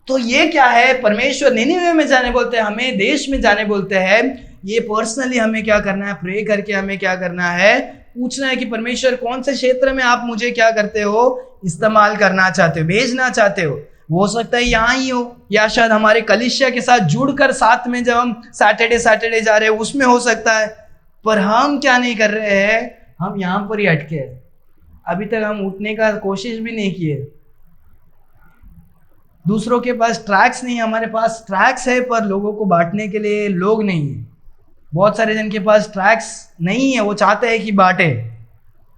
तो ये क्या है? परमेश्वर निनिवे में जाने बोलते हैं, हमें देश में जाने बोलते हैं। ये पर्सनली हमें क्या करना है? प्रे करके हमें क्या करना है? पूछना है कि परमेश्वर कौन से क्षेत्र में आप मुझे क्या करते हो? इस्तेमाल करना चाहते हो, भेजना चाहते हो। हो सकता है यहाँ ही हो, या शायद हमारे कलीसिया के साथ जुड़कर साथ में जब हम सैटरडे जा रहे हैं उसमें हो सकता है। पर हम क्या नहीं कर रहे हैं? हम यहाँ पर ही अटके हैं। अभी तक हम उठने का कोशिश भी नहीं किए। दूसरों के पास ट्रैक्स नहीं, हमारे पास ट्रैक्स है पर लोगों को बांटने के लिए लोग नहीं है। बहुत सारे जन के पास ट्रैक्स नहीं है, वो चाहते हैं कि बांटे,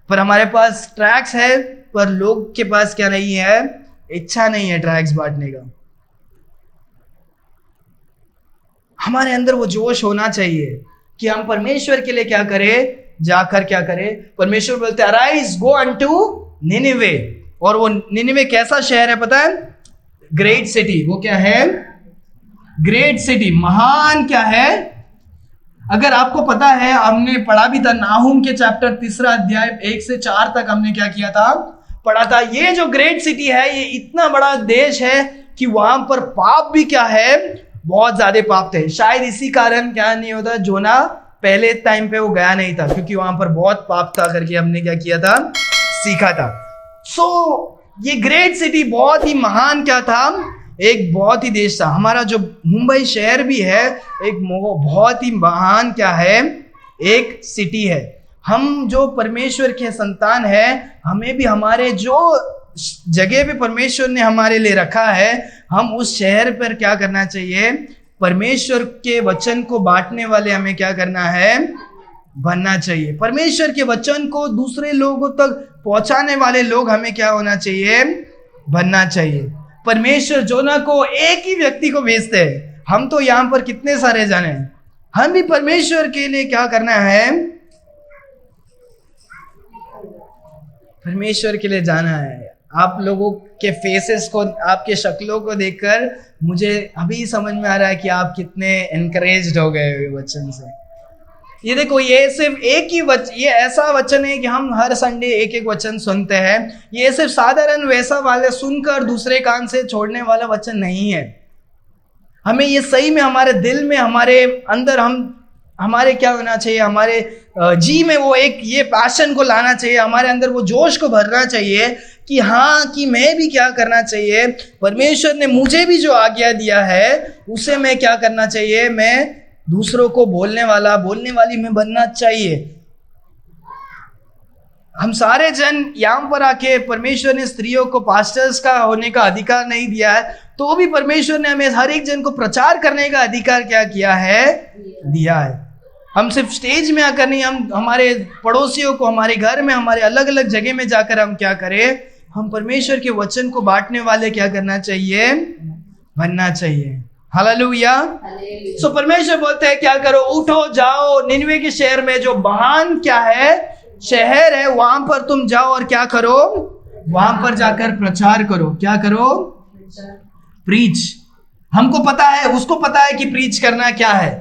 पर हमारे पास ट्रैक्स है पर लोग के पास क्या नहीं है? इच्छा नहीं है ट्रैक्स बांटने का। हमारे अंदर वो जोश होना चाहिए कि हम परमेश्वर के लिए क्या करें? जाकर क्या करें? परमेश्वर बोलते हैं अराइज गो अनटू निनिवे। और वो निनिवे कैसा शहर है पता है? Great city. वो क्या है? ग्रेट सिटी, महान क्या है? अगर आपको पता है, हमने पढ़ा भी था नाहुम के चैप्टर 3 अध्याय 1 से 4 तक हमने क्या किया था? पढ़ा था। ये जो ग्रेट सिटी है, ये इतना बड़ा देश है कि वहां पर पाप भी क्या है? बहुत ज्यादा पाप थे। शायद इसी कारण क्या नहीं होता, जोना पहले टाइम पे वो गया नहीं था, क्योंकि वहां पर बहुत पाप था करके हमने क्या किया था, सीखा था। सो ये ग्रेट सिटी बहुत ही महान क्या था, एक बहुत ही देश था। हमारा जो मुंबई शहर भी है एक बहुत ही महान क्या है, एक सिटी है। हम जो परमेश्वर के संतान है, हमें भी हमारे जो जगह पे परमेश्वर ने हमारे लिए रखा है, हम उस शहर पर क्या करना चाहिए, परमेश्वर के वचन को बांटने वाले हमें क्या करना है, बनना चाहिए। परमेश्वर के वचन को दूसरे लोगों तक पहुंचाने वाले लोग हमें क्या होना चाहिए, बनना चाहिए। परमेश्वर जोना को एक ही व्यक्ति को भेजते हैं। हम तो यहाँ पर कितने सारे जाने हैं, हम भी परमेश्वर के लिए क्या करना है, परमेश्वर के लिए जाना है। आप लोगों के फेसेस को, आपके शक्लों को देखकर मुझे अभी समझ में आ रहा है कि आप कितने एनकरेज्ड हो गए वचन से। ये देखो, ये सिर्फ एक ही ये ऐसा वचन है कि हम हर संडे एक एक वचन सुनते हैं। ये सिर्फ साधारण वैसा वाले सुनकर दूसरे कान से छोड़ने वाला वचन नहीं है। हमें ये सही में हमारे दिल में, हमारे अंदर, हमारे क्या होना चाहिए, हमारे जी में वो एक ये पैशन को लाना चाहिए, हमारे अंदर वो जोश को भरना चाहिए कि हाँ, कि मैं भी क्या करना चाहिए, परमेश्वर ने मुझे भी जो आज्ञा दिया है उसे मैं क्या करना चाहिए, मैं दूसरों को बोलने वाली मैं बनना चाहिए। हम सारे जन यहाँ पर आके, परमेश्वर ने स्त्रियों को पास्टर्स का होने का अधिकार नहीं दिया है, तो भी परमेश्वर ने हमें हर एक जन को प्रचार करने का अधिकार क्या किया है, दिया है। हम सिर्फ स्टेज में आकर नहीं, हम हमारे पड़ोसियों को, हमारे घर में, हमारे अलग अलग जगह में जाकर हम क्या करें, हम परमेश्वर के वचन को बांटने वाले क्या करना चाहिए, बनना चाहिए। हालेलुया। सो परमेश्वर बोलते हैं क्या करो, उठो जाओ, निनवे के शहर में जो महान क्या है, शहर है, वहां पर तुम जाओ और क्या करो, वहां पर जाकर प्रचार करो। क्या करो, प्रीच। हमको पता है, उसको पता है कि प्रीच करना क्या है,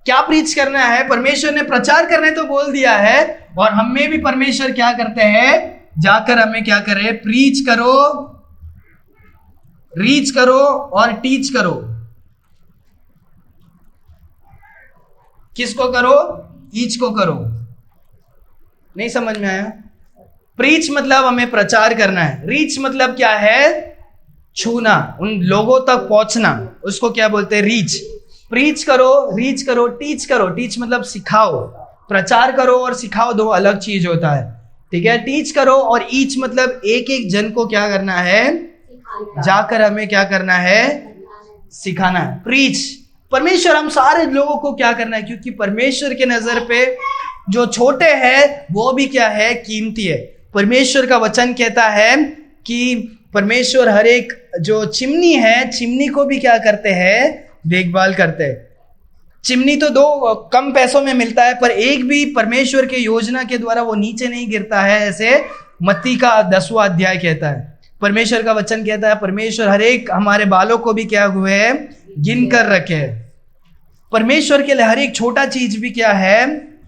क्या प्रीच करना है। परमेश्वर ने प्रचार करने तो बोल दिया है, और हमें भी परमेश्वर क्या करते हैं, जाकर हमें क्या करे, प्रीच करो, रीच करो और टीच करो। किसको करो, ईच को करो। नहीं समझ में आया? प्रीच मतलब हमें प्रचार करना है, रीच मतलब क्या है, छूना, उन लोगों तक पहुंचना, उसको क्या बोलते हैं, रीच। प्रीच करो, रीच करो, टीच करो। टीच मतलब सिखाओ, प्रचार करो और सिखाओ दो अलग चीज होता है, ठीक है। टीच करो और ईच मतलब एक एक जन को क्या करना है, जाकर हमें क्या करना है, सिखाना है। प्रीच, परमेश्वर हम सारे लोगों को क्या करना है, क्योंकि परमेश्वर के नजर पे जो छोटे हैं वो भी क्या है, कीमती है। परमेश्वर का वचन कहता है कि परमेश्वर हर एक जो चिमनी है, चिमनी को भी क्या करते हैं, देखभाल करते हैं। चिमनी तो दो कम पैसों में मिलता है, पर एक भी परमेश्वर के योजना के द्वारा वो नीचे नहीं गिरता है, ऐसे मत्ती का 10वां अध्याय कहता है। परमेश्वर का वचन कहता है परमेश्वर हर एक हमारे बालों को भी क्या हुए है, गिन कर रखे है। परमेश्वर के लिए हर एक छोटा चीज भी क्या है,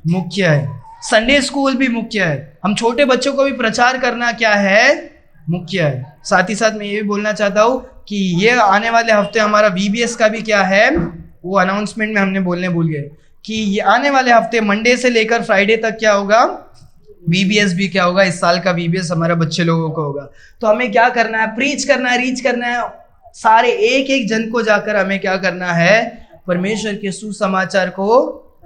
मुख्य है। संडे स्कूल भी मुख्य है, हम छोटे बच्चों को भी प्रचार करना क्या है, मुख्य है। साथ ही साथ मैं ये भी बोलना चाहता हूँ कि ये आने वाले हफ्ते हमारा VBS का भी क्या है, वो अनाउंसमेंट में हमने बोलने भूल गए कि ये आने वाले हफ्ते मंडे से लेकर फ्राइडे तक क्या होगा, VBS भी क्या होगा, इस साल का VBS हमारा बच्चे लोगों को होगा। तो हमें क्या करना है, प्रीच करना है, रीच करना है, सारे एक एक जन को जाकर हमें क्या करना है, परमेश्वर के सुसमाचार को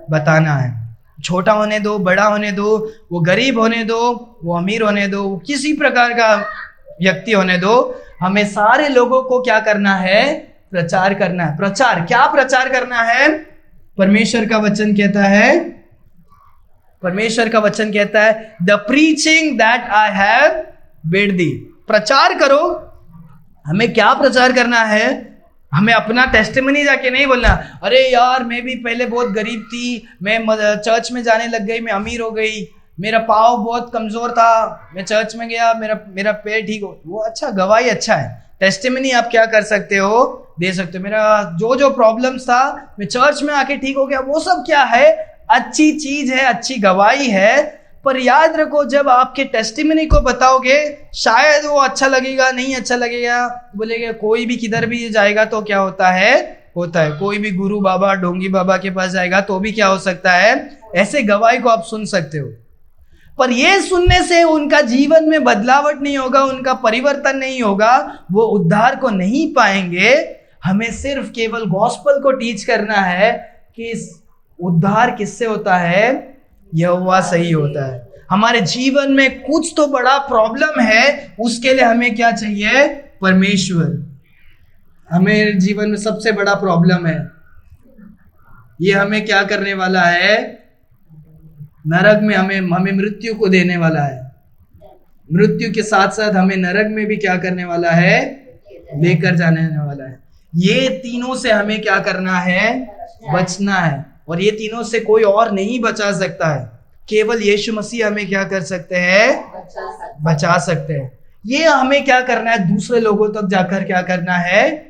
बताना है। छोटा होने दो, बड़ा होने दो, वो गरीब होने दो, वो अमीर होने दो, वो किसी प्रकार का व्यक्ति होने दो, हमें सारे लोगों को क्या करना है, प्रचार करना है। प्रचार, क्या प्रचार करना है, परमेश्वर का वचन कहता है, परमेश्वर का वचन कहता है the preaching that I have bid thee. प्रचार करो। हमें क्या प्रचार करना है, हमें अपना टेस्टिमनी जाके नहीं बोलना, अरे यार मैं भी पहले बहुत गरीब थी, मैं चर्च में जाने लग गई, मैं अमीर हो गई, मेरा पाँव बहुत कमजोर था, मैं चर्च में गया, मेरा पैर ठीक हो। वो अच्छा, गवाही अच्छा है, टेस्टिमनी आप क्या कर सकते हो, दे सकते हो। मेरा जो प्रॉब्लम्स था मैं चर्च में आके ठीक हो गया, वो सब क्या है, अच्छी चीज है, अच्छी गवाही है। पर याद रखो, जब आपके टेस्टिमनी को बताओगे, शायद वो अच्छा लगेगा, नहीं अच्छा लगेगा, बोलेगा कोई भी किधर भी जाएगा तो क्या होता है, होता है। कोई भी गुरु बाबा, डोंगी बाबा के पास जाएगा तो भी क्या हो सकता है, ऐसे गवाही को आप सुन सकते हो। पर ये सुनने से उनका जीवन में बदलावट नहीं होगा, उनका परिवर्तन नहीं होगा, वो उद्धार को नहीं पाएंगे। हमें सिर्फ केवल गॉस्पल को टीच करना है कि उद्धार किससे होता है, यहोवा से ही होता है। हमारे जीवन में कुछ तो बड़ा प्रॉब्लम है, उसके लिए हमें क्या चाहिए, परमेश्वर। हमें जीवन में सबसे बड़ा प्रॉब्लम है, ये हमें क्या करने वाला है, नरक में हमें मृत्यु को देने वाला है। मृत्यु के साथ साथ हमें नरक में भी क्या करने वाला है, लेकर जाने वाला है। ये तीनों से हमें क्या करना है, बचना है। और ये तीनों से कोई और नहीं बचा सकता है, केवल यीशु मसीह हमें क्या कर सकते हैं, बचा सकते हैं। ये हमें क्या करना है, दूसरे लोगों तक जाकर क्या करना है,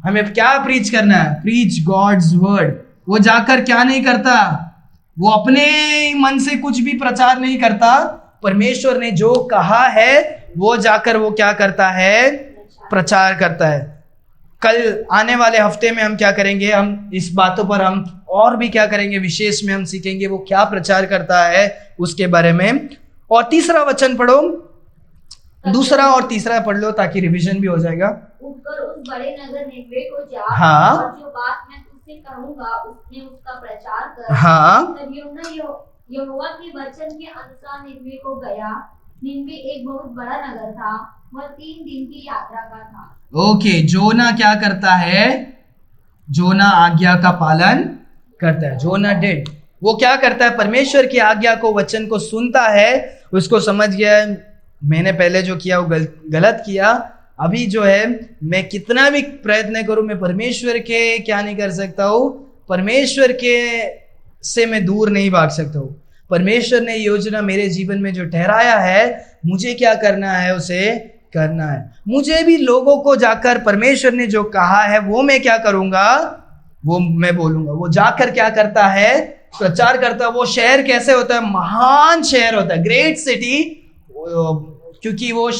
हमें क्या प्रीच करना है, प्रीच गॉड्स वर्ड। वो जाकर क्या नहीं करता, वो अपने मन से कुछ भी प्रचार नहीं करता, परमेश्वर ने जो कहा है वो जाकर वो क्या करता है, प्रचार करता है। कल आने वाले हफ्ते में हम क्या करेंगे, हम इस बातों पर हम और भी क्या करेंगे, विशेष में हम सीखेंगे वो क्या प्रचार करता है उसके बारे में। और तीसरा वचन पढ़ो, दूसरा और तीसरा पढ़ लो ताकि रिवीजन भी हो जाएगा। उठकर उस बड़े नगर निनवे को जा, हाँ। और जो बात मैं तुझसे कहूंगा उसने उसका प्रचार कर। हाँ। तब यूहन्ना यहोवा के वचन के अनुसार निनवे को गया। निनवे एक बहुत बड़ा नगर था, वह 3 दिन की यात्रा का था। ओके, जोना क्या करता है, जोना आज्ञा का पालन करता है। जोना डिड, वो क्या करता है, परमेश्वर की आज्ञा को, वचन को सुनता है, उसको समझ गया मैंने पहले जो किया वो गलत किया, अभी जो है मैं कितना भी प्रयत्न करूं मैं परमेश्वर के क्या नहीं कर सकता हूं, परमेश्वर के से मैं दूर नहीं भाग सकता हूं। परमेश्वर ने योजना मेरे जीवन में जो ठहराया है, मुझे क्या करना है, उसे करना है। मुझे भी लोगों को जाकर परमेश्वर ने जो कहा है वो मैं क्या करूंगा, वो मैं बोलूंगा। वो जाकर क्या करता है, प्रचार करता है। वो शहर कैसे होता है, महान शहर होता है, ग्रेट सिटी, क्योंकि वो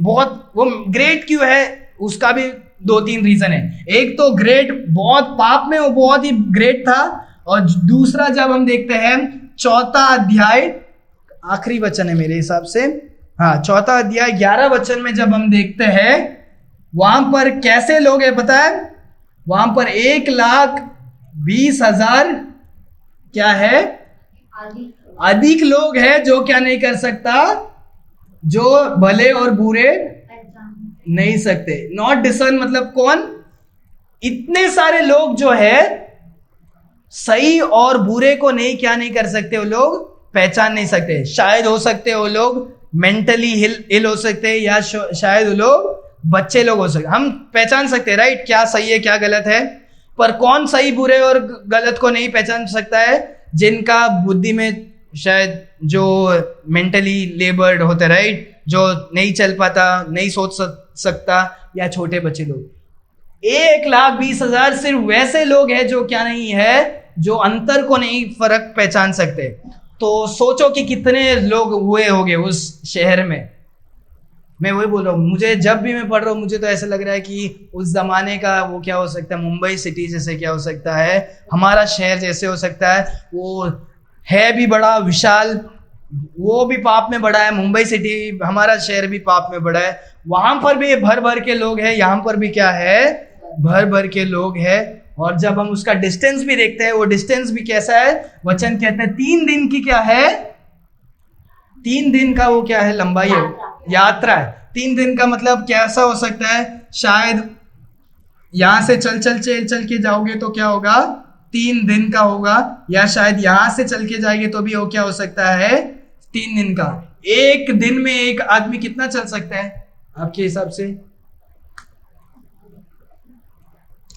बहुत, वो ग्रेट क्यों है उसका भी 2-3 रीजन है। एक तो ग्रेट, बहुत पाप में वो बहुत ही ग्रेट था, और दूसरा जब हम देखते हैं 4 अध्याय, आखिरी वचन है मेरे हिसाब से, हाँ 4 अध्याय 11 वचन में जब हम देखते हैं वहां पर कैसे लोग हैं पता है, वहां पर 1,20,000 क्या है, अधिक लोग हैं जो क्या नहीं कर सकता, जो भले और बुरे नहीं सकते। नॉट डिसर्न मतलब कौन, इतने सारे लोग जो है सही और बुरे को नहीं क्या नहीं कर सकते, वो लोग पहचान नहीं सकते। शायद हो सकते वो लोग मेंटली इल हो सकते हैं, या शायद वो लोग बच्चे लोग हो सकते, हम पहचान सकते हैं राइट, क्या सही है क्या गलत है। पर कौन सही बुरे और गलत को नहीं पहचान सकता है, जिनका बुद्धि में शायद जो मेंटली लेबर्ड होते राइट, जो नहीं चल पाता, नहीं सोच सकता, या छोटे बच्चे लोग। 1,20,000 सिर्फ वैसे लोग हैं जो क्या नहीं है, जो अंतर को नहीं फर्क पहचान सकते। तो सोचो कि कितने लोग हुए होंगे उस शहर में। मैं वही बोल रहा हूँ, मुझे जब भी मैं पढ़ रहा हूँ मुझे तो ऐसा लग रहा है कि उस जमाने का वो क्या हो सकता है, मुंबई सिटी जैसे क्या हो सकता है, हमारा शहर जैसे हो सकता है। वो है भी बड़ा विशाल, वो भी पाप में बड़ा है, मुंबई सिटी हमारा शहर भी पाप में बड़ा है। वहां पर भी भर भर के लोग हैं, यहाँ पर भी क्या है, भर भर के लोग हैं। और जब हम उसका डिस्टेंस भी देखते हैं, वो डिस्टेंस भी कैसा है, वचन कहते हैं 3 दिन की क्या है, 3 दिन का वो क्या है, लंबाई है, यात्रा है। 3 दिन का मतलब कैसा हो सकता है, शायद यहां से चल के जाओगे तो क्या होगा, 3 दिन का होगा, या शायद यहां से चल के जाएंगे तो भी वो क्या हो सकता है, 3 दिन का। एक दिन में एक आदमी कितना चल सकता है आपके हिसाब से?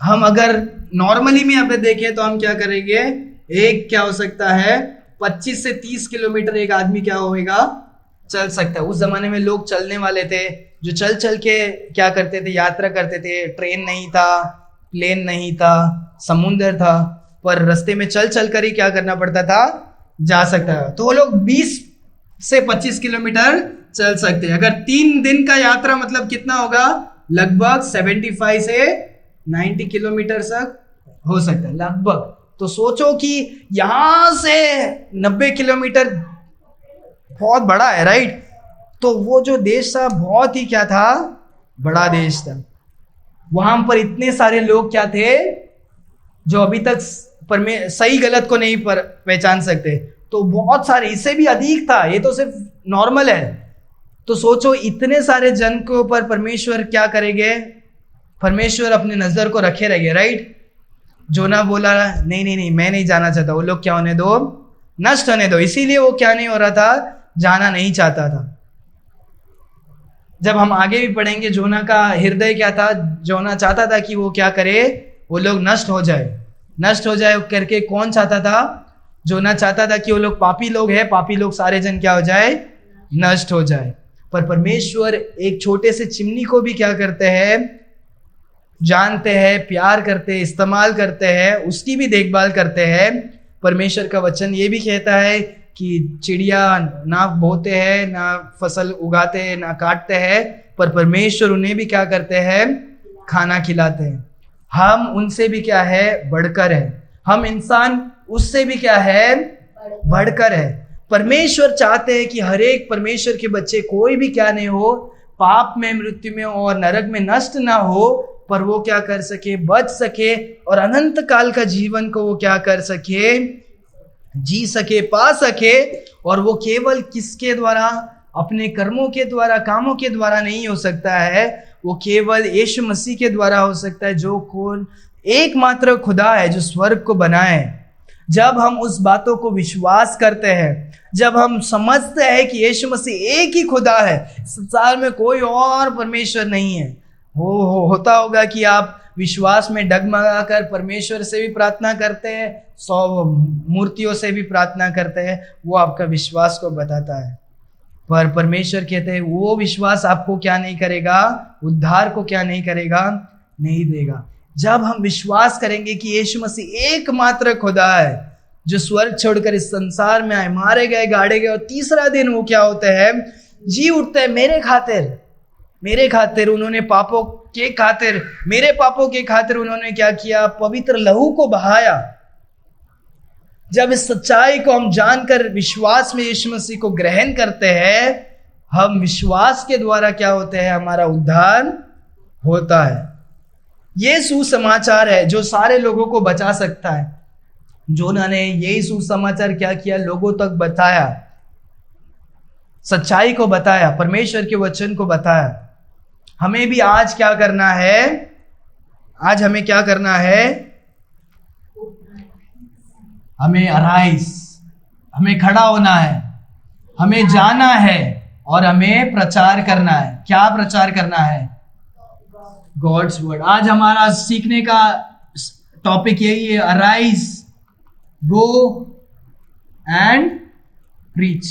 हम अगर नॉर्मली में यहाँ पे देखें तो हम क्या करेंगे, एक क्या हो सकता है 25 से 30 किलोमीटर एक आदमी क्या होगा, चल सकता है। उस जमाने में लोग चलने वाले थे, जो चल के क्या करते थे, यात्रा करते थे। ट्रेन नहीं था, प्लेन नहीं था, समुद्र था, पर रास्ते में चल कर ही क्या करना पड़ता था, जा सकता है। तो वो लोग 20 से 25 किलोमीटर चल सकते हैं। अगर 3 दिन का यात्रा मतलब कितना होगा, लगभग 75 से 90 किलोमीटर तक हो सकता है लगभग। तो सोचो कि यहां से 90 किलोमीटर बहुत बड़ा है, राइट। तो वो जो देश था बहुत ही क्या था, बड़ा देश था। वहां पर इतने सारे लोग क्या थे जो अभी तक सही गलत को नहीं पहचान सकते, तो बहुत सारे, इससे भी अधिक था, ये तो सिर्फ नॉर्मल है। तो सोचो इतने सारे जन के ऊपर परमेश्वर क्या करेंगे, परमेश्वर अपने नजर को रखे रहेंगे, राइट। जोना बोला नहीं नहीं नहीं मैं नहीं जाना चाहता, वो लोग क्या होने दो, नष्ट होने दो। इसीलिए वो क्या नहीं हो रहा था, जाना नहीं चाहता था। जब हम आगे भी पढ़ेंगे जोना का हृदय क्या था, जोना चाहता था कि वो क्या करे, वो लोग नष्ट हो जाए, नष्ट हो जाए करके। कौन चाहता था, जोना चाहता था कि वो लोग पापी लोग हैं, पापी लोग सारे जन क्या हो जाए, नष्ट हो जाए। पर परमेश्वर एक छोटे से चिमनी को भी क्या करते हैं, जानते हैं, प्यार करते हैं, इस्तेमाल करते हैं, उसकी भी देखभाल करते हैं। परमेश्वर का वचन ये भी कहता है कि चिड़िया ना बोते हैं, ना फसल उगाते हैं, ना काटते हैं, पर परमेश्वर उन्हें भी क्या करते हैं, खाना खिलाते हैं। हम उनसे भी क्या है, बढ़कर है। हम इंसान उससे भी क्या है, बढ़कर है। परमेश्वर चाहते हैं कि हर एक परमेश्वर के बच्चे कोई भी क्या नहीं हो, पाप में, मृत्यु में और नरक में नष्ट ना हो, पर वो क्या कर सके, बच सके और अनंत काल का जीवन को वो क्या कर सके, जी सके, पा सके। और वो केवल किसके द्वारा, अपने कर्मों के द्वारा, कामों के द्वारा नहीं हो सकता है, वो केवल यीशु मसीह के द्वारा हो सकता है, जो कौन एकमात्र खुदा है जो स्वर्ग को बनाए। जब हम उस बातों को विश्वास करते हैं, जब हम समझते हैं कि यीशु मसीह एक ही खुदा है, संसार में कोई और परमेश्वर नहीं है। होता होगा कि आप विश्वास में डगमगा कर परमेश्वर से भी प्रार्थना करते हैं, 100 मूर्तियों से भी प्रार्थना करते हैं, वो आपका विश्वास को बताता है। पर परमेश्वर कहते हैं वो विश्वास आपको क्या नहीं करेगा, उद्धार को क्या नहीं करेगा, नहीं देगा। जब हम विश्वास करेंगे कि यीशु मसीह एकमात्र खुदा है जो स्वर्ग छोड़कर इस संसार में आए, मारे गए, गाड़े गए और तीसरा दिन वो क्या होते हैं, जी उठते हैं मेरे खातिर, मेरे खातिर। उन्होंने पापों के खातिर, मेरे पापों के खातिर उन्होंने क्या किया, पवित्र लहू को बहाया। जब इस सच्चाई को हम जानकर विश्वास में यीशु मसीह को ग्रहण करते हैं, हम विश्वास के द्वारा क्या होते हैं, हमारा उद्धार होता है। ये सुसमाचार है जो सारे लोगों को बचा सकता है। जोना ने यही सुसमाचार क्या किया, लोगों तक बताया, सच्चाई को बताया, परमेश्वर के वचन को बताया। हमें भी आज क्या करना है, आज हमें क्या करना है, हमें अराइज, हमें खड़ा होना है, हमें जाना है और हमें प्रचार करना है। क्या प्रचार करना है, गॉड्स वर्ड। आज हमारा सीखने का टॉपिक यही है, अराइज, गो एंड प्रीच।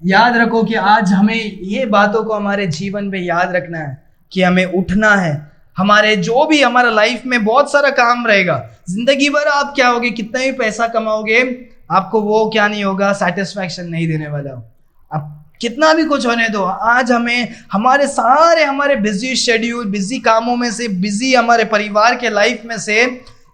याद रखो कि आज हमें ये बातों को हमारे जीवन में याद रखना है कि हमें उठना है। हमारे जो भी हमारा लाइफ में बहुत सारा काम रहेगा, जिंदगी भर आप क्या होगे, कितना भी पैसा कमाओगे, आपको वो क्या नहीं होगा, सेटिस्फैक्शन नहीं देने वाला। आप कितना भी कुछ होने दो, आज हमें हमारे बिजी शेड्यूल, बिजी कामों में से, बिजी हमारे परिवार के लाइफ में से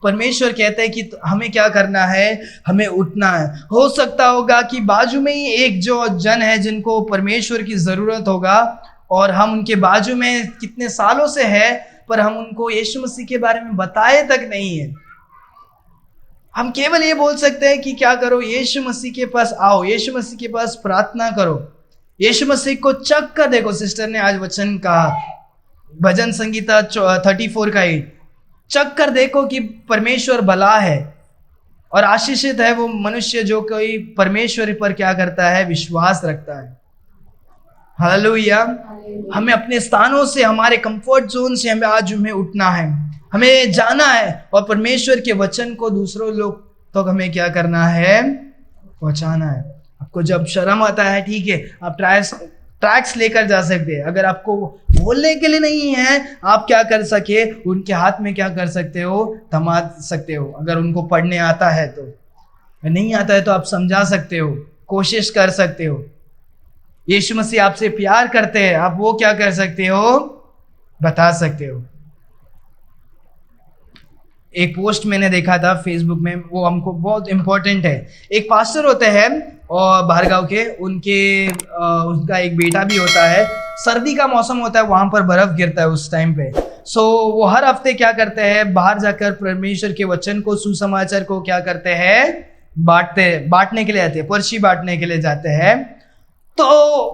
परमेश्वर कहते हैं कि हमें क्या करना है, हमें उठना है। हो सकता होगा कि बाजू में ही एक जो जन है जिनको परमेश्वर की ज़रूरत होगा और हम उनके बाजू में कितने सालों से है, पर हम उनको यीशु मसीह के बारे में बताए तक नहीं है। हम केवल ये बोल सकते हैं कि क्या करो, यीशु मसीह के पास आओ, यीशु मसीह के पास प्रार्थना करो, यीशु मसीह को चख कर देखो। सिस्टर ने आज वचन कहा, भजन संगीता 34 का 8, चख कर देखो कि परमेश्वर भला है और आशीषित है वो मनुष्य जो कोई परमेश्वर पर क्या करता है, विश्वास रखता है। हालेलुया। हमें अपने स्थानों से, हमारे कंफर्ट जोन से हमें उठना है, हमें जाना है और परमेश्वर के वचन को दूसरों लोग तक हमें क्या करना है, पहुंचाना है। आपको जब शर्म आता है, ठीक है, आप ट्रैक्स लेकर जा सकते हैं। अगर आपको बोलने के लिए नहीं है, आप क्या कर सके, उनके हाथ में क्या कर सकते हो, थमा सकते हो। अगर उनको पढ़ने आता है तो, नहीं आता है तो आप समझा सकते हो, कोशिश कर सकते हो। यीशु मसीह आपसे प्यार करते हैं, आप वो क्या कर सकते हो, बता सकते हो। एक पोस्ट मैंने देखा था फेसबुक में, वो हमको बहुत इम्पोर्टेंट है। एक पास्टर होते हैं और बाहर गाँव के, उनका एक बेटा भी होता है। सर्दी का मौसम होता है, वहाँ पर बर्फ़ गिरता है उस टाइम पे। सो वो हर हफ्ते क्या करते हैं, बाहर जाकर परमेश्वर के वचन को, सुसमाचार को क्या करते हैं, बांटने के लिए जाते हैं, पर्ची बांटने के लिए जाते हैं। तो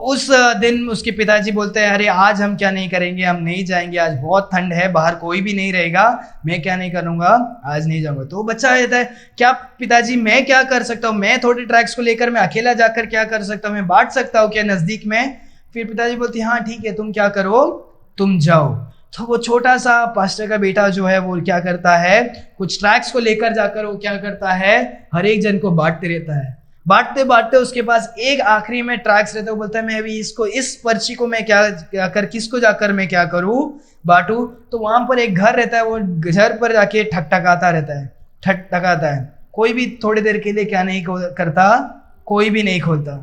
उस दिन उसके पिताजी बोलते हैं, अरे आज हम क्या नहीं करेंगे, हम नहीं जाएंगे, आज बहुत ठंड है, बाहर कोई भी नहीं रहेगा, मैं क्या नहीं करूँगा, आज नहीं जाऊँगा। तो बच्चा कहता है, क्या पिताजी मैं क्या कर सकता हूँ, मैं थोड़ी ट्रैक्स को लेकर मैं अकेला जाकर क्या कर सकता हूँ, मैं बांट सकता हूँ क्या नज़दीक में? फिर पिताजी बोलते हैं, हाँ ठीक है, तुम क्या करो, तुम जाओ। तो वो छोटा सा पास्टर का बेटा जो है वो क्या करता है, कुछ ट्रैक्स को लेकर जाकर वो क्या करता है, हर एक जन को बांटते रहता है। बांटते बांटते उसके पास एक आखिरी में ट्रैक्स रहता है। वो बोलता है, मैं अभी इस पर्ची को मैं किसको जाकर मैं क्या करूँ, बांटूं। तो वहां पर एक घर रहता है, वो घर पर जाके ठकठकाता रहता है, ठकठकाता है। कोई भी थोड़ी देर के लिए क्या नहीं करता, कोई भी नहीं खोलता।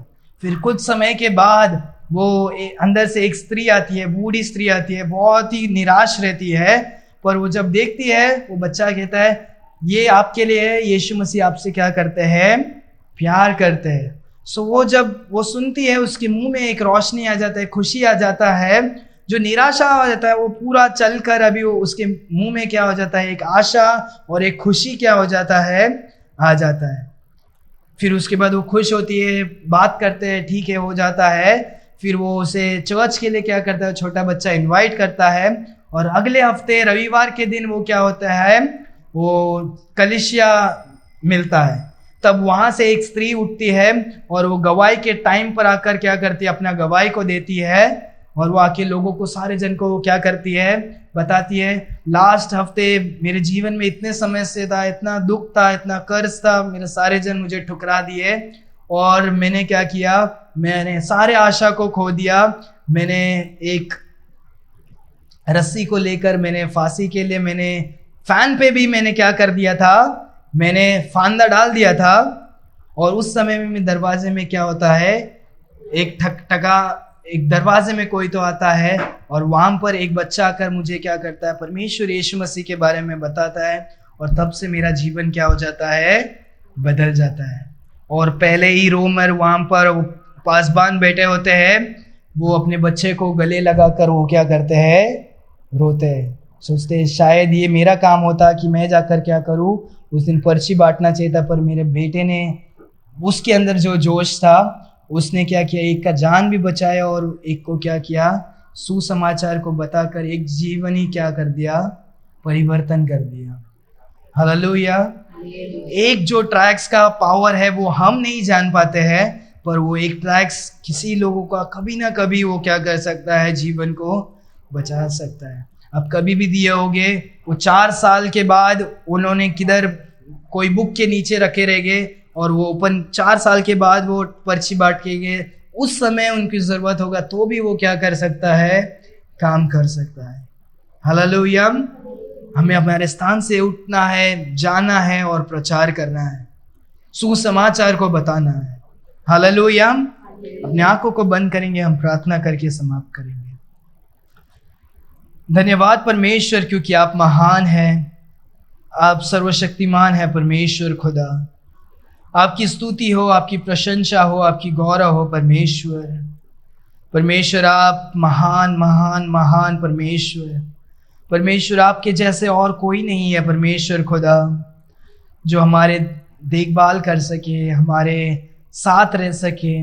फिर कुछ समय के बाद वो अंदर से एक स्त्री आती है, बूढ़ी स्त्री आती है, बहुत ही निराश रहती है। पर वो जब देखती है, वो बच्चा कहता है, ये आपके लिए है, यीशु मसीह आपसे क्या करते हैं, प्यार करते हैं। सो वो जब वो सुनती है, उसके मुंह में एक रोशनी आ जाता है, खुशी आ जाता है। जो निराशा हो जाता है वो पूरा चलकर अभी वो उसके मुंह में क्या हो जाता है, एक आशा और एक खुशी क्या हो जाता है, आ जाता है। फिर उसके बाद वो खुश होती है, बात करते हैं, ठीक है हो जाता है। फिर वो उसे चर्च के लिए क्या करता है, छोटा बच्चा इनवाइट करता है। और अगले हफ्ते रविवार के दिन वो क्या होता है, वो कलीसिया मिलता है। तब वहाँ से एक स्त्री उठती है और वो गवाही के टाइम पर आकर क्या करती है, अपना गवाही को देती है। और वो आके लोगों को, सारे जन को क्या करती है, बताती है, लास्ट हफ्ते मेरे जीवन में इतने समय से था, इतना दुख था, इतना कर्ज था, मेरे सारे जन मुझे ठुकरा दिए और मैंने क्या किया, मैंने सारे आशा को खो दिया। मैंने एक रस्सी को लेकर मैंने फांसी के लिए मैंने फैन पे भी मैंने क्या कर दिया था, मैंने फांदा डाल दिया था। और उस समय में दरवाजे में क्या होता है, एक ठकठका, एक दरवाजे में कोई तो आता है और वहाँ पर एक बच्चा आकर मुझे क्या करता है, परमेश्वर यीशु मसीह के बारे में बताता है। और तब से मेरा जीवन क्या हो जाता है, बदल जाता है। और पहले ही रोमर वहाँ पर पासबान बैठे होते हैं, वो अपने बच्चे को गले लगा कर वो क्या करते हैं, रोते हैं। सोचते हैं शायद ये मेरा काम होता कि मैं जाकर क्या करूँ, उस दिन पर्ची बांटना चाहिए था, पर मेरे बेटे ने, उसके अंदर जो जोश था, उसने क्या किया, एक का जान भी बचाया और एक को क्या किया, सुसमाचार को बताकर एक जीवन ही क्या कर दिया, परिवर्तन कर दिया। हालेलुया। एक जो ट्रैक्स का पावर है वो हम नहीं जान पाते हैं, पर वो एक ट्रैक्स किसी लोगों का कभी ना कभी वो क्या कर सकता है, जीवन को बचा सकता है। अब कभी भी दिए होंगे, वो 4 साल के बाद उन्होंने किधर कोई बुक के नीचे रखे रह गए और वो ओपन 4 साल के बाद वो पर्ची बांट के गए। उस समय उनकी ज़रूरत होगा तो भी वो क्या कर सकता है, काम कर सकता है। हालेलुया। हमें हमारे स्थान से उठना है, जाना है और प्रचार करना है, सुसमाचार को बताना है। हालेलुया। अपने आंखों को बंद करेंगे, हम प्रार्थना करके समाप्त करेंगे। धन्यवाद परमेश्वर, क्योंकि आप महान हैं, आप सर्वशक्तिमान हैं परमेश्वर खुदा। आपकी स्तुति हो, आपकी प्रशंसा हो, आपकी गौरव हो परमेश्वर। परमेश्वर आप महान महान महान परमेश्वर। परमेश्वर आपके जैसे और कोई नहीं है परमेश्वर खुदा, जो हमारे देखभाल कर सके, हमारे साथ रह सके,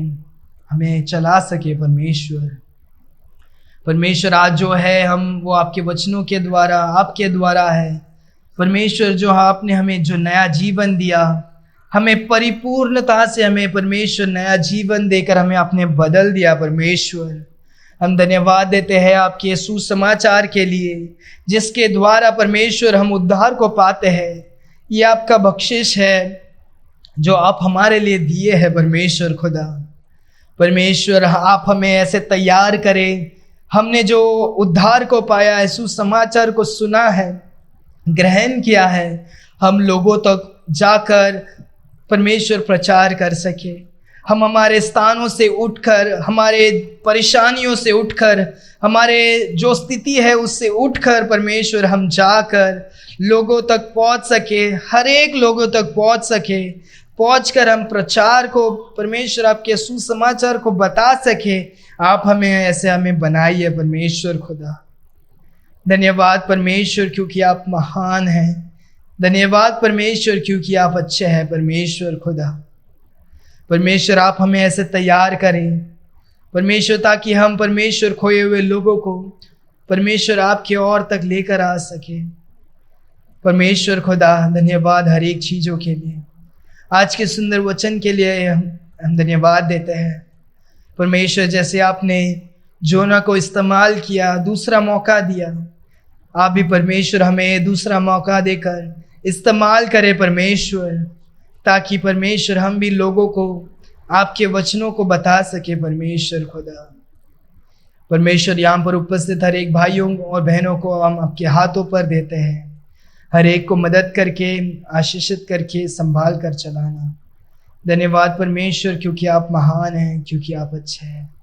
हमें चला सके परमेश्वर। परमेश्वर आज जो है हम वो आपके वचनों के द्वारा, आपके द्वारा है परमेश्वर। जो आपने हमें जो नया जीवन दिया, हमें परिपूर्णता से हमें परमेश्वर नया जीवन देकर हमें आपने बदल दिया परमेश्वर। हम धन्यवाद देते हैं आपके सुसमाचार के लिए, जिसके द्वारा परमेश्वर हम उद्धार को पाते हैं। ये आपका बख्शिश है जो आप हमारे लिए दिए हैं परमेश्वर खुदा। परमेश्वर आप हमें ऐसे तैयार करें, हमने जो उद्धार को पाया है, सुसमाचार को सुना है, ग्रहण किया है, हम लोगों तक जाकर परमेश्वर प्रचार कर सके। हम हमारे स्थानों से उठकर, हमारे परेशानियों से उठकर, हमारे जो स्थिति है उससे उठकर परमेश्वर हम जाकर लोगों तक पहुंच सके, हर एक लोगों तक पहुंच सके, पहुंचकर हम प्रचार को, परमेश्वर आपके सुसमाचार को बता सके। आप हमें ऐसे हमें बनाइए परमेश्वर खुदा। धन्यवाद परमेश्वर क्योंकि आप महान हैं। धन्यवाद परमेश्वर क्योंकि आप अच्छे हैं परमेश्वर खुदा। परमेश्वर आप हमें ऐसे तैयार करें परमेश्वर, ताकि हम परमेश्वर खोए हुए लोगों को परमेश्वर आपकी ओर तक लेकर आ सके। परमेश्वर खुदा धन्यवाद हर एक चीज़ों के लिए, आज के सुंदर वचन के लिए हम धन्यवाद देते हैं परमेश्वर। जैसे आपने जोना को इस्तेमाल किया, दूसरा मौका दिया, आप भी परमेश्वर हमें दूसरा मौका देकर इस्तेमाल करें परमेश्वर, ताकि परमेश्वर हम भी लोगों को आपके वचनों को बता सके परमेश्वर खुदा। परमेश्वर यहाँ पर उपस्थित हर एक भाइयों और बहनों को हम आपके हाथों पर देते हैं, हर एक को मदद करके, आशीषित करके, संभाल कर चलाना। धन्यवाद परमेश्वर क्योंकि आप महान हैं, क्योंकि आप अच्छे हैं।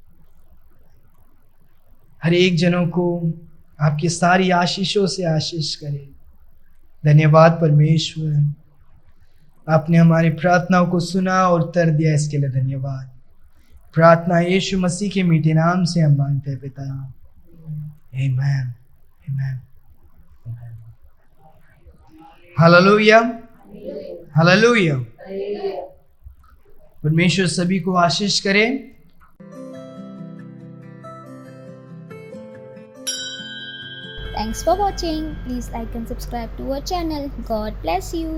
हर एक जनों को आपकी सारी आशीषों से आशीष करें। धन्यवाद परमेश्वर, आपने हमारी प्रार्थनाओं को सुना और उत्तर दिया, इसके लिए धन्यवाद। प्रार्थना यीशु मसीह के मीठे नाम से हम मांगते हैं पिता, आमीन, आमीन। Hallelujah, hallelujah. परमेश्वर सभी को आशीष करे। Thanks for watching. Please like and subscribe to our channel. God bless you.